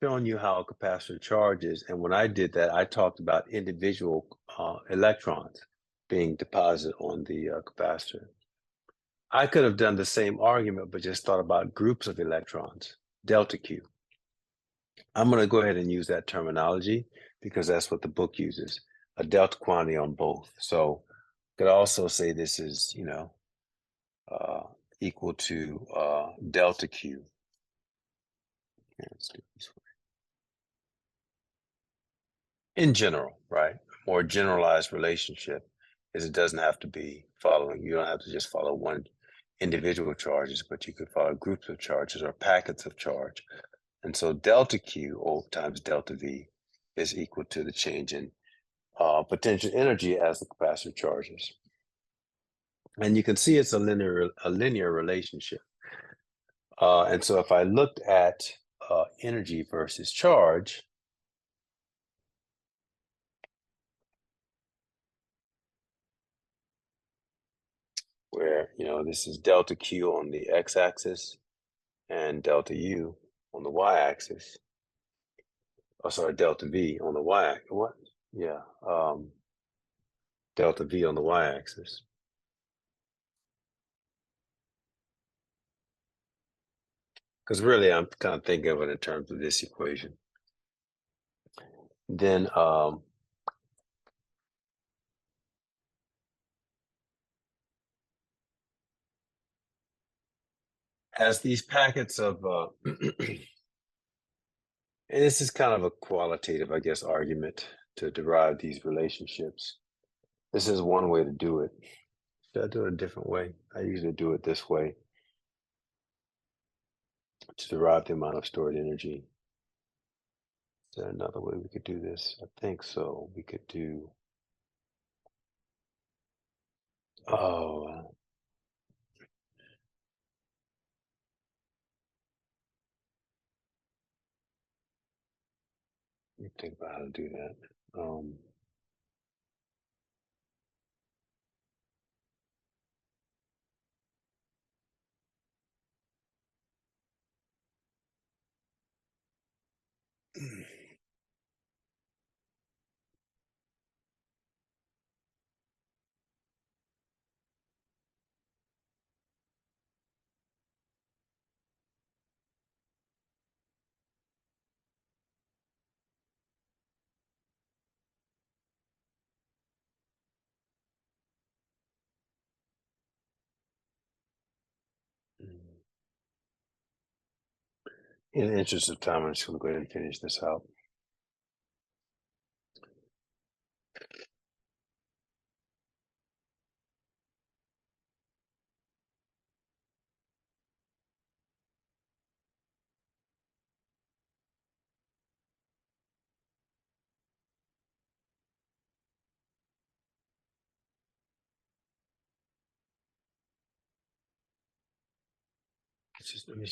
shown you how a capacitor charges, and when I did that, I talked about individual electrons being deposited on the capacitor. I could have done the same argument, but just thought about groups of electrons, delta Q. I'm going to go ahead and use that terminology because that's what the book uses, a delta quantity on both. So could also say this is, uh, equal to delta Q. Yeah, let's do this way. In general, right? A more generalized relationship is it doesn't have to be following. You don't have to just follow one individual charges, but you could follow groups of charges or packets of charge. And so delta Q times delta V is equal to the change in potential energy as the capacitor charges. And you can see it's a linear relationship. And so if I looked at energy versus charge, where, this is delta Q on the x-axis and delta U on the y-axis. Oh, sorry, delta V on the y-axis. What? Yeah, delta V on the y-axis. Because really, I'm kind of thinking of it in terms of this equation. Then as these packets of, and this is kind of a qualitative, I guess, argument to derive these relationships. This is one way to do it. Should I do it a different way? I usually do it this way to derive the amount of stored energy. Is there another way we could do this? I think so. We could do, oh, let me think about how to do that. In the interest of time, I'm just going to go ahead and finish this out. Let me.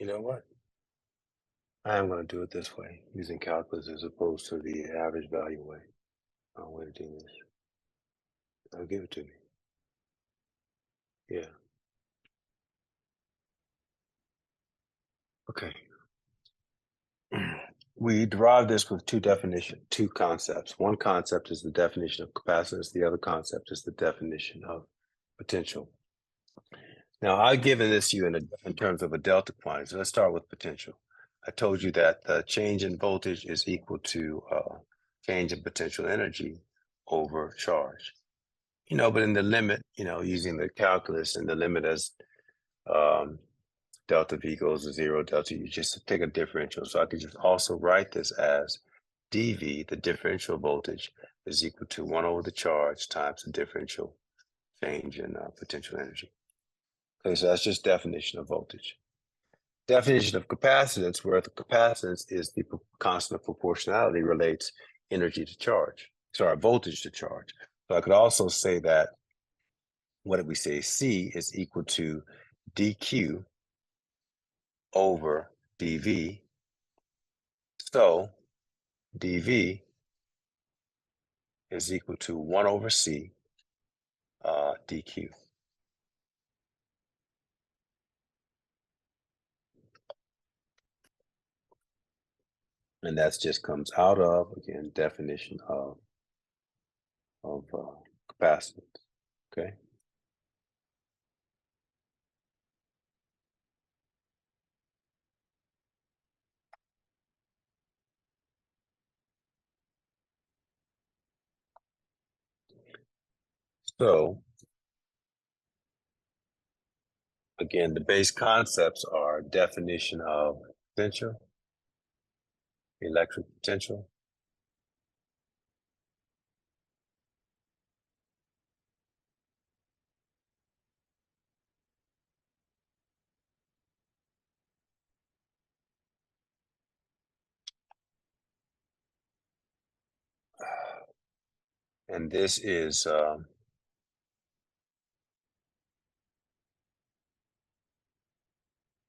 You know what? I am going to do it this way, using calculus as opposed to the average value way. Way to do this. I'll give it to me. Yeah. Okay. We derive this with two concepts. One concept is the definition of capacitance. The other concept is the definition of potential. Now, I've given this to you in terms of a delta quantity. So let's start with potential. I told you that the change in voltage is equal to change in potential energy over charge. But in the limit, using the calculus and the limit as delta V goes to zero, delta U, just take a differential. So I could just also write this as dV, the differential voltage, is equal to 1 over the charge times the differential change in potential energy. Okay, so that's just definition of voltage. Definition of capacitance, where the capacitance is the constant of proportionality relates energy to charge, voltage to charge. So I could also say that, what did we say? C is equal to dQ over dV. So dV is equal to 1 over C dQ. And that just comes out of, again, definition of capacitance, okay? So, again, the base concepts are definition of potential, electric potential, and this is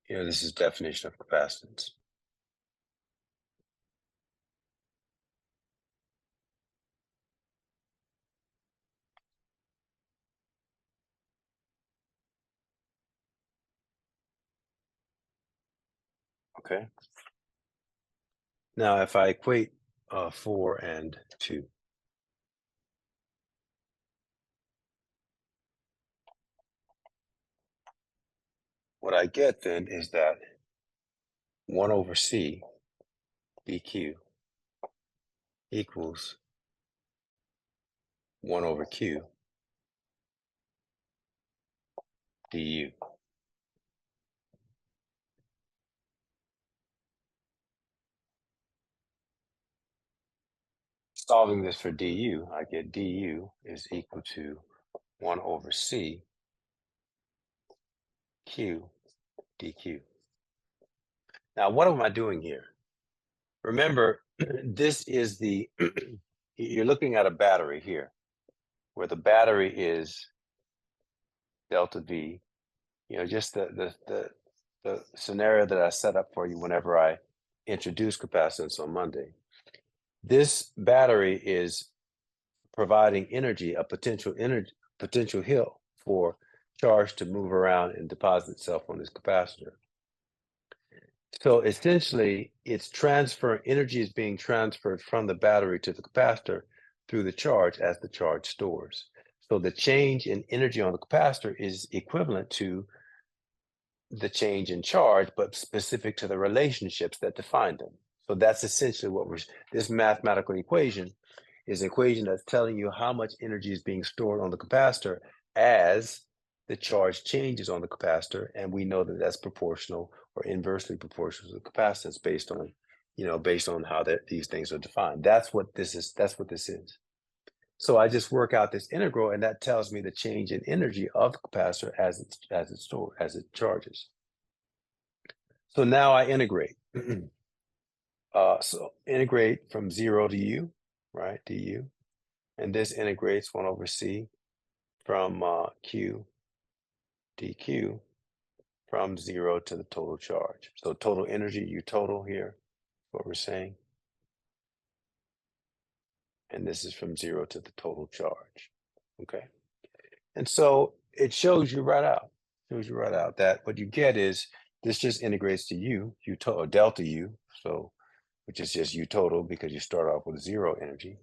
this is definition of capacitance. Okay. Now, if I equate 4 and 2, what I get then is that 1 over C dQ equals 1 over Q du. Solving this for du, I get du is equal to 1 over C Q dQ. Now, what am I doing here? Remember, this is you're looking at a battery here, where the battery is delta V, just the scenario that I set up for you whenever I introduced capacitance on Monday. This battery is providing energy, a potential hill for charge to move around and deposit itself on this capacitor. So essentially, energy is being transferred from the battery to the capacitor through the charge as the charge stores. So the change in energy on the capacitor is equivalent to the change in charge, but specific to the relationships that define them. So that's essentially this mathematical equation is an equation that's telling you how much energy is being stored on the capacitor as the charge changes on the capacitor, and we know that that's proportional or inversely proportional to the capacitance based on how these things are defined. That's what this is. So I just work out this integral, and that tells me the change in energy of the capacitor as it charges. So now I integrate. So integrate from 0 to u, right? Du, and this integrates 1 over C from Q dQ from 0 to the total charge. So total energy, U total here, what we're saying. And this is from 0 to the total charge. Okay. And so it shows you right out, that what you get is this just integrates to U total, delta U, so which is just U total because you start off with 0 energy.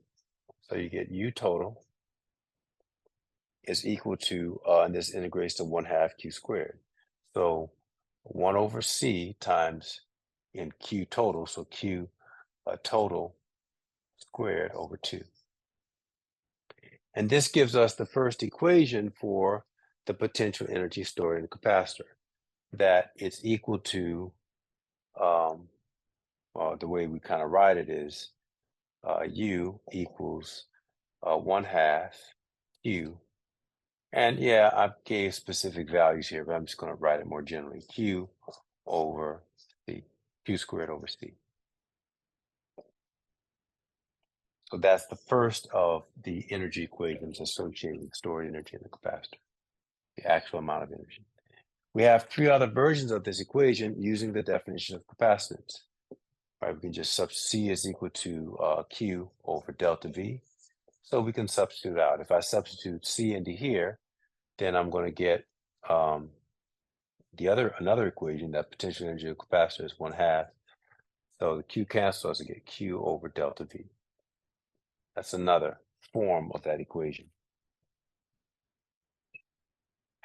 So you get U total is equal to, and this integrates to 1/2 Q squared. So 1 over C times in Q total, so Q total squared over 2. And this gives us the first equation for the potential energy stored in the capacitor, that it's equal to, the way we kind of write it is U equals 1/2 Q. And yeah, I gave specific values here, but I'm just going to write it more generally. Q over C, Q squared over C. So that's the first of the energy equations associated with stored energy in the capacitor, the actual amount of energy. We have 3 other versions of this equation using the definition of capacitance. Right, we can just C is equal to Q over delta V. So we can substitute out. If I substitute C into here, then I'm going to get another equation, that potential energy of capacitor is 1/2. So the Q cancels to get Q over delta V. That's another form of that equation.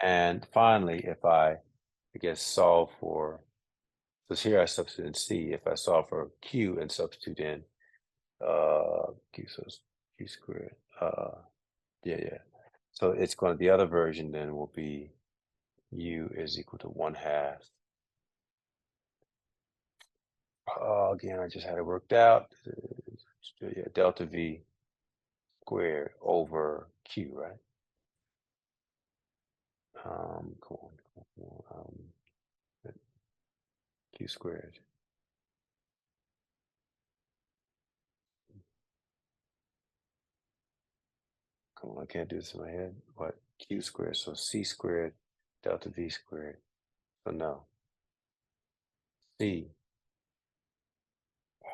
And finally, if I guess solve for, so here I substitute in C. If I solve for Q and substitute in Q, so it's Q squared. Yeah. So it's going to, the other version then will be U is equal to 1/2. Again, I just had it worked out. Yeah, delta V squared over Q, right? Come on. Q squared. Come on, I can't do this in my head. What? Q squared, so C squared delta V squared. So no. C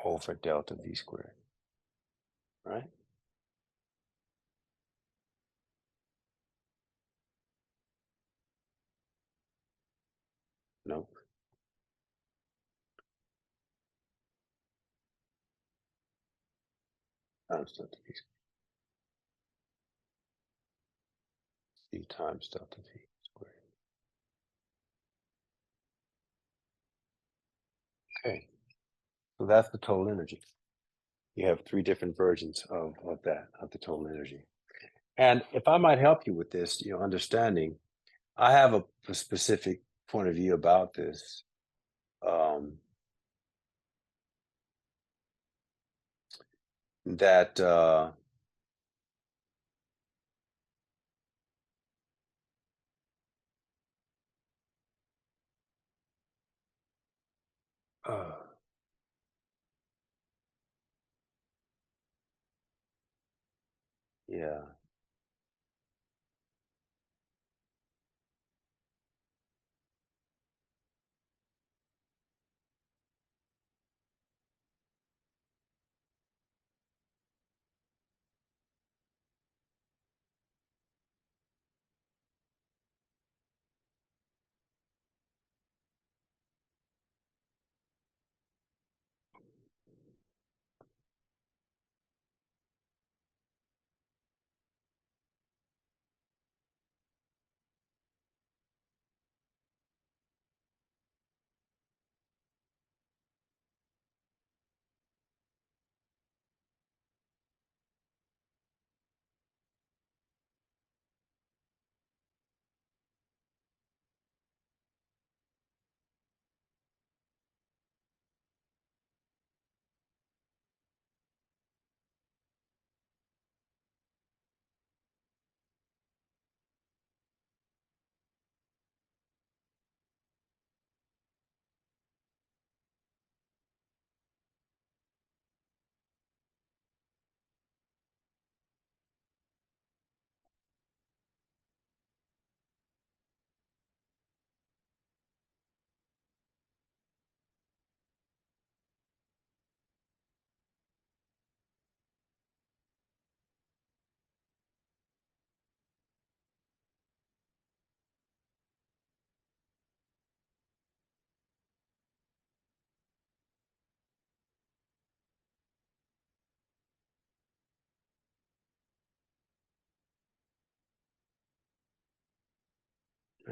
over delta V squared, right? Nope. Times delta V squared. C times delta V squared. Okay. So that's the total energy. You have 3 different versions of that, of the total energy. And if I might help you with this, understanding, I have a specific point of view about this. That uh, yeah,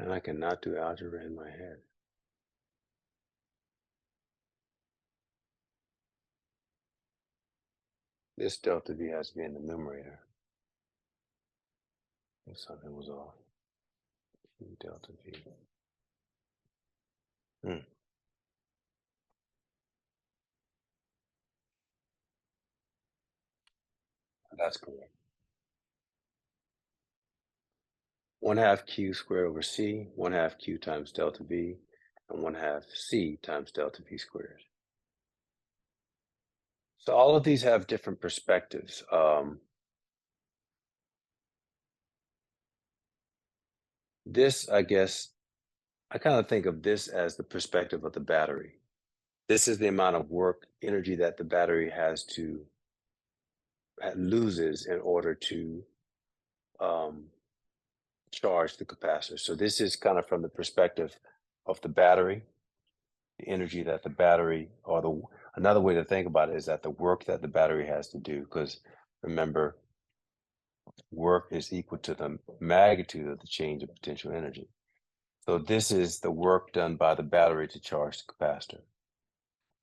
And I cannot do algebra in my head. This delta V has to be in the numerator. If something was off. Delta V. Hmm. That's correct. 1/2 Q squared over C, 1/2 Q times delta V, and 1/2 C times delta V squared. So all of these have different perspectives. This, I guess, I kind of think of this as the perspective of the battery. This is the amount of work, energy that the battery loses in order to um, charge the capacitor. So this is kind of from the perspective of the battery, the energy that the battery, or another way to think about it is that the work that the battery has to do, because remember, work is equal to the magnitude of the change of potential energy. So this is the work done by the battery to charge the capacitor.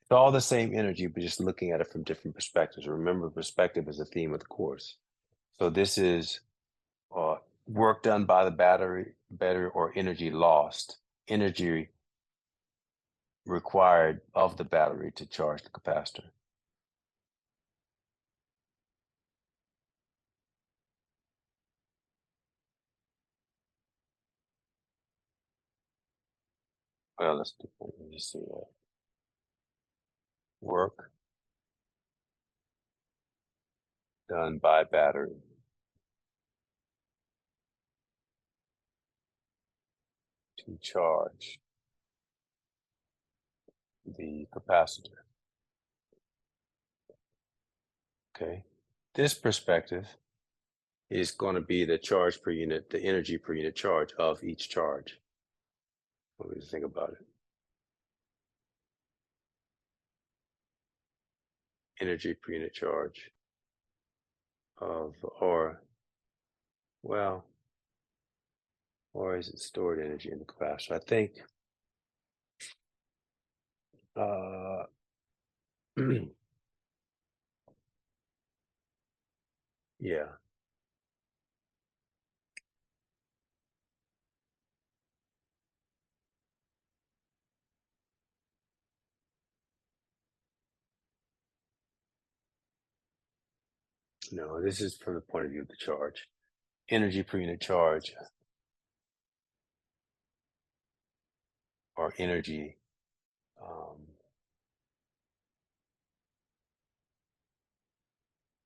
It's all the same energy, but just looking at it from different perspectives. Remember, perspective is a theme of the course. So this is work done by the battery, or energy lost, energy required of the battery to charge the capacitor. Well, let's just see that. Work done by battery to charge the capacitor. Okay. This perspective is going to be the charge per unit, the energy per unit charge of each charge. What do you think about it? Energy per unit charge of, well, or is it stored energy in the capacitor? I think, yeah. No, this is from the point of view of the charge. Energy per unit charge, or energy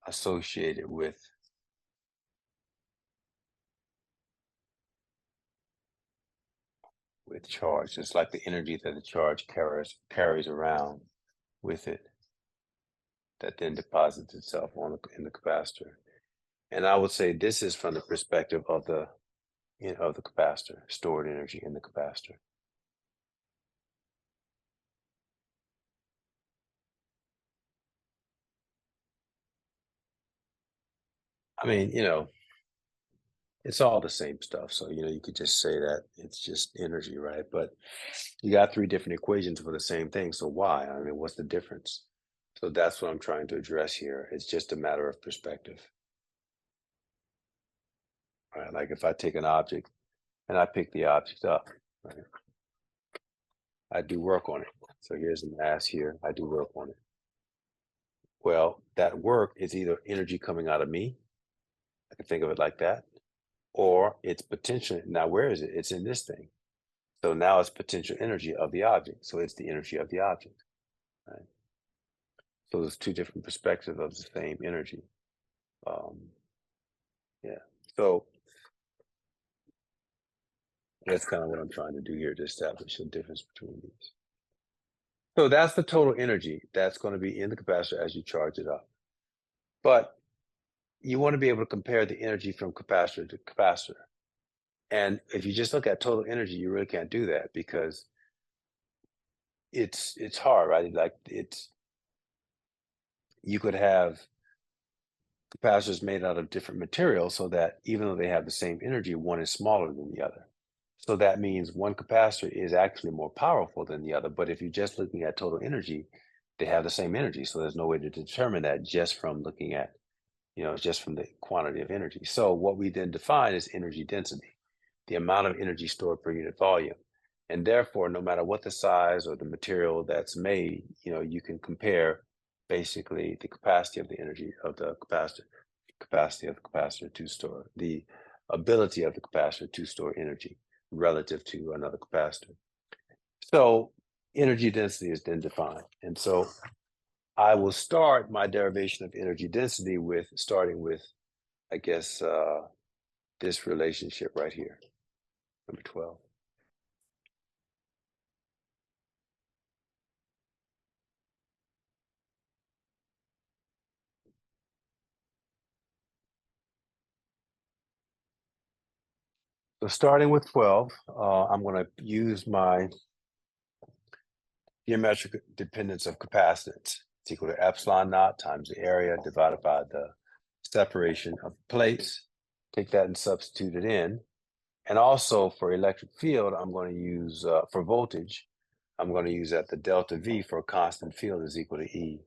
associated with charge. It's like the energy that the charge carries around with it, that then deposits itself in the capacitor. And I would say this is from the perspective of the capacitor, stored energy in the capacitor. I mean, it's all the same stuff. So, you could just say that it's just energy, right? But you got 3 different equations for the same thing. So why? I mean, what's the difference? So that's what I'm trying to address here. It's just a matter of perspective. Right? Like if I take an object and I pick the object up, right? I do work on it. So here's the mass here. I do work on it. Well, that work is either energy coming out of me. I can think of it like that. Or it's potential. Now, where is it? It's in this thing. So now it's potential energy of the object. So it's the energy of the object. Right? So there's 2 different perspectives of the same energy. Yeah. So that's kind of what I'm trying to do here to establish the difference between these. So that's the total energy that's going to be in the capacitor as you charge it up. But you want to be able to compare the energy from capacitor to capacitor. And if you just look at total energy, you really can't do that because it's hard, right? Like you could have capacitors made out of different materials so that even though they have the same energy, one is smaller than the other. So that means one capacitor is actually more powerful than the other. But if you're just looking at total energy, they have the same energy. So there's no way to determine that just from looking at, just from the quantity of energy. So what we then define is energy density, the amount of energy stored per unit volume. And therefore, no matter what the size or the material that's made, you can compare basically the capacity of the energy of the capacity of the capacitor to store the ability of the capacitor to store energy relative to another capacitor. So energy density is then defined. And so I will start my derivation of energy density with starting with, I guess, this relationship right here, number 12. So starting with 12, I'm going to use my geometric dependence of capacitance. It's equal to epsilon naught times the area divided by the separation of plates. Take that and substitute it in. And also for electric field, I'm going to use, for voltage, I'm going to use that the delta V for a constant field is equal to E,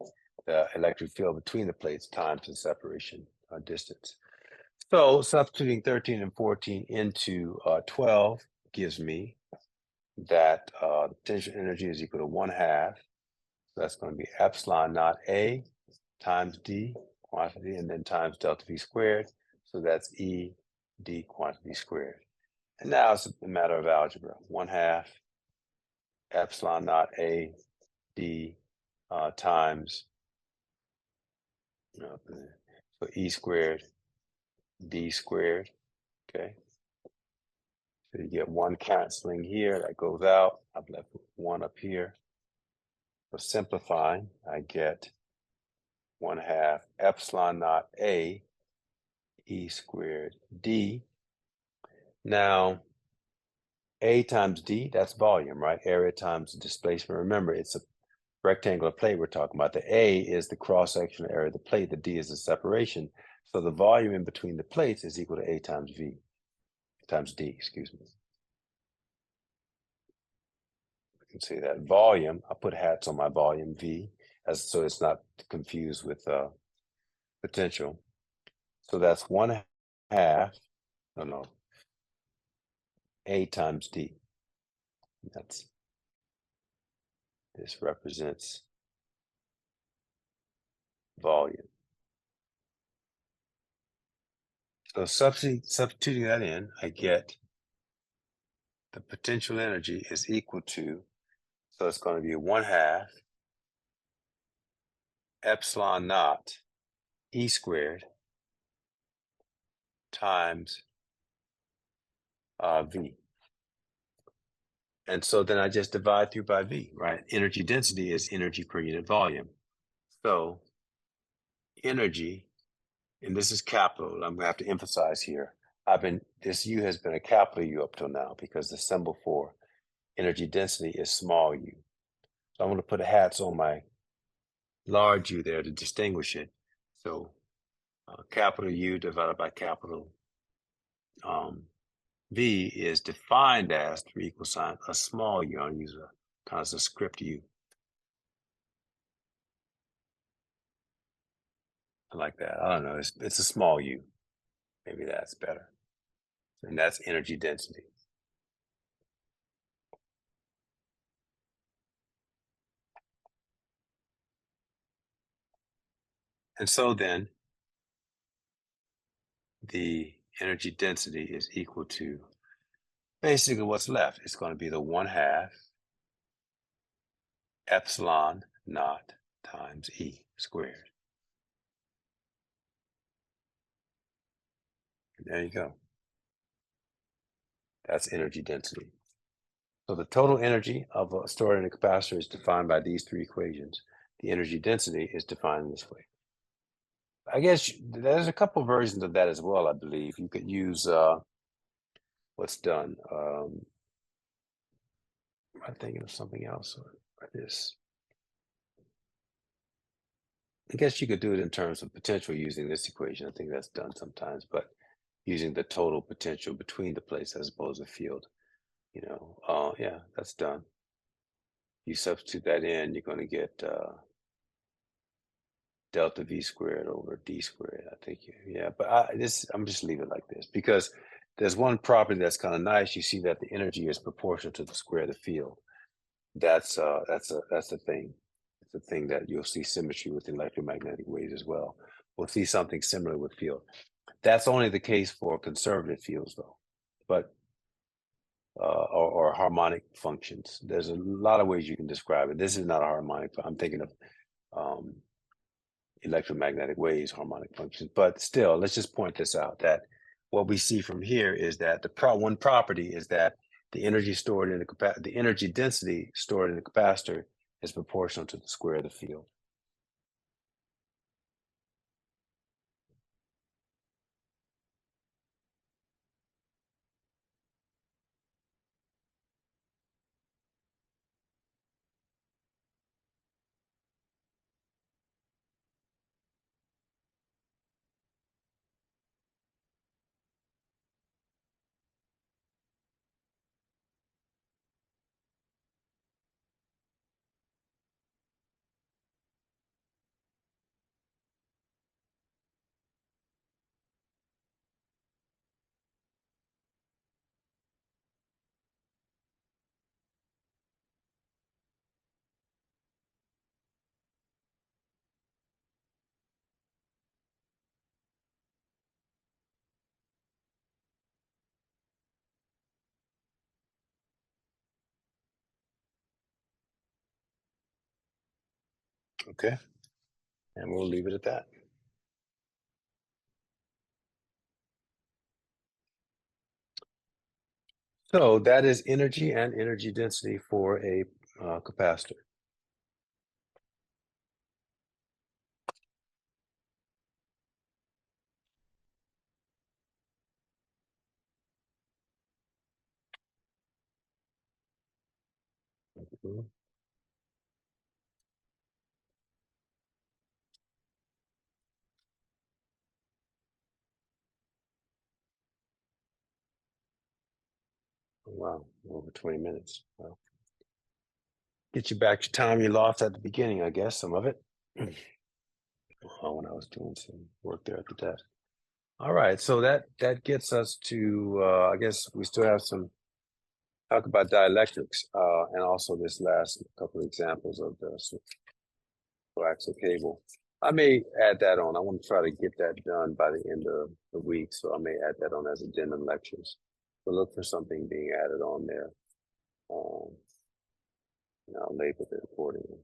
the electric field between the plates times the separation distance. So substituting 13 and 14 into 12 gives me that the potential energy is equal to 1/2. So that's going to be epsilon naught A times D quantity and then times delta V squared. So that's E D quantity squared. And now it's a matter of algebra. 1/2 epsilon naught A D times, so E squared D squared. Okay. So you get one canceling here, that goes out. I've left one up here. So simplifying, I get 1/2 epsilon naught A E squared D. Now, A times D, that's volume, right? Area times displacement. Remember, it's a rectangular plate we're talking about. The A is the cross-sectional area of the plate. The D is the separation. So the volume in between the plates is equal to A times V, times D, excuse me. You can see that volume, I put hats on my volume V, so it's not confused with potential. So that's 1/2, no, A times D. This represents volume. So substituting that in, I get the potential energy is equal to, so it's going to be 1/2 epsilon naught E squared times V. And so then I just divide through by V, right? Energy density is energy per unit volume. So energy, and this is capital, I'm gonna have to emphasize here. This U has been a capital U up till now because the symbol for energy density is small u. So I'm gonna put hats on my large U there to distinguish it. So capital U divided by capital V is defined as 3 equal sign, a small u. I'll use a kind of a script U. I like that. I don't know. It's a small u. Maybe that's better. And that's energy density. And so then the energy density is equal to basically what's left. It's going to be the 1/2 epsilon naught times E squared. And there you go. That's energy density. So the total energy of a stored in a capacitor is defined by these three equations. The energy density is defined this way. I guess there's a couple versions of that as well, I believe. You could use what's done. I'm thinking of something else or this. I guess you could do it in terms of potential using this equation. I think that's done sometimes, but using the total potential between the plates as opposed to field. Yeah, that's done. You substitute that in, you're going to get delta V squared over D squared. I think, yeah, but I'm just leaving it like this because there's one property that's kind of nice. You see that the energy is proportional to the square of the field. That's the thing. It's a thing that you'll see symmetry with electromagnetic waves as well. We'll see something similar with field. That's only the case for conservative fields, though, but or harmonic functions. There's a lot of ways you can describe it. This is not a harmonic. I'm thinking of um, electromagnetic waves, harmonic functions. But still, let's just point this out that what we see from here is that one property is that the energy stored in the energy density stored in the capacitor is proportional to the square of the field. Okay, and we'll leave it at that. So that is energy and energy density for a capacitor. Mhm. Wow, over 20 minutes. Well, get you back your time you lost at the beginning, I guess, some of it. When I was doing some work there at the desk. All right, so that gets us to I guess we still have some talk about dielectrics and also this last couple of examples of the coaxial cable. I may add that on. I want to try to get that done by the end of the week, so I may add that on as addendum lectures. So look for something being added on there. And I'll label it accordingly.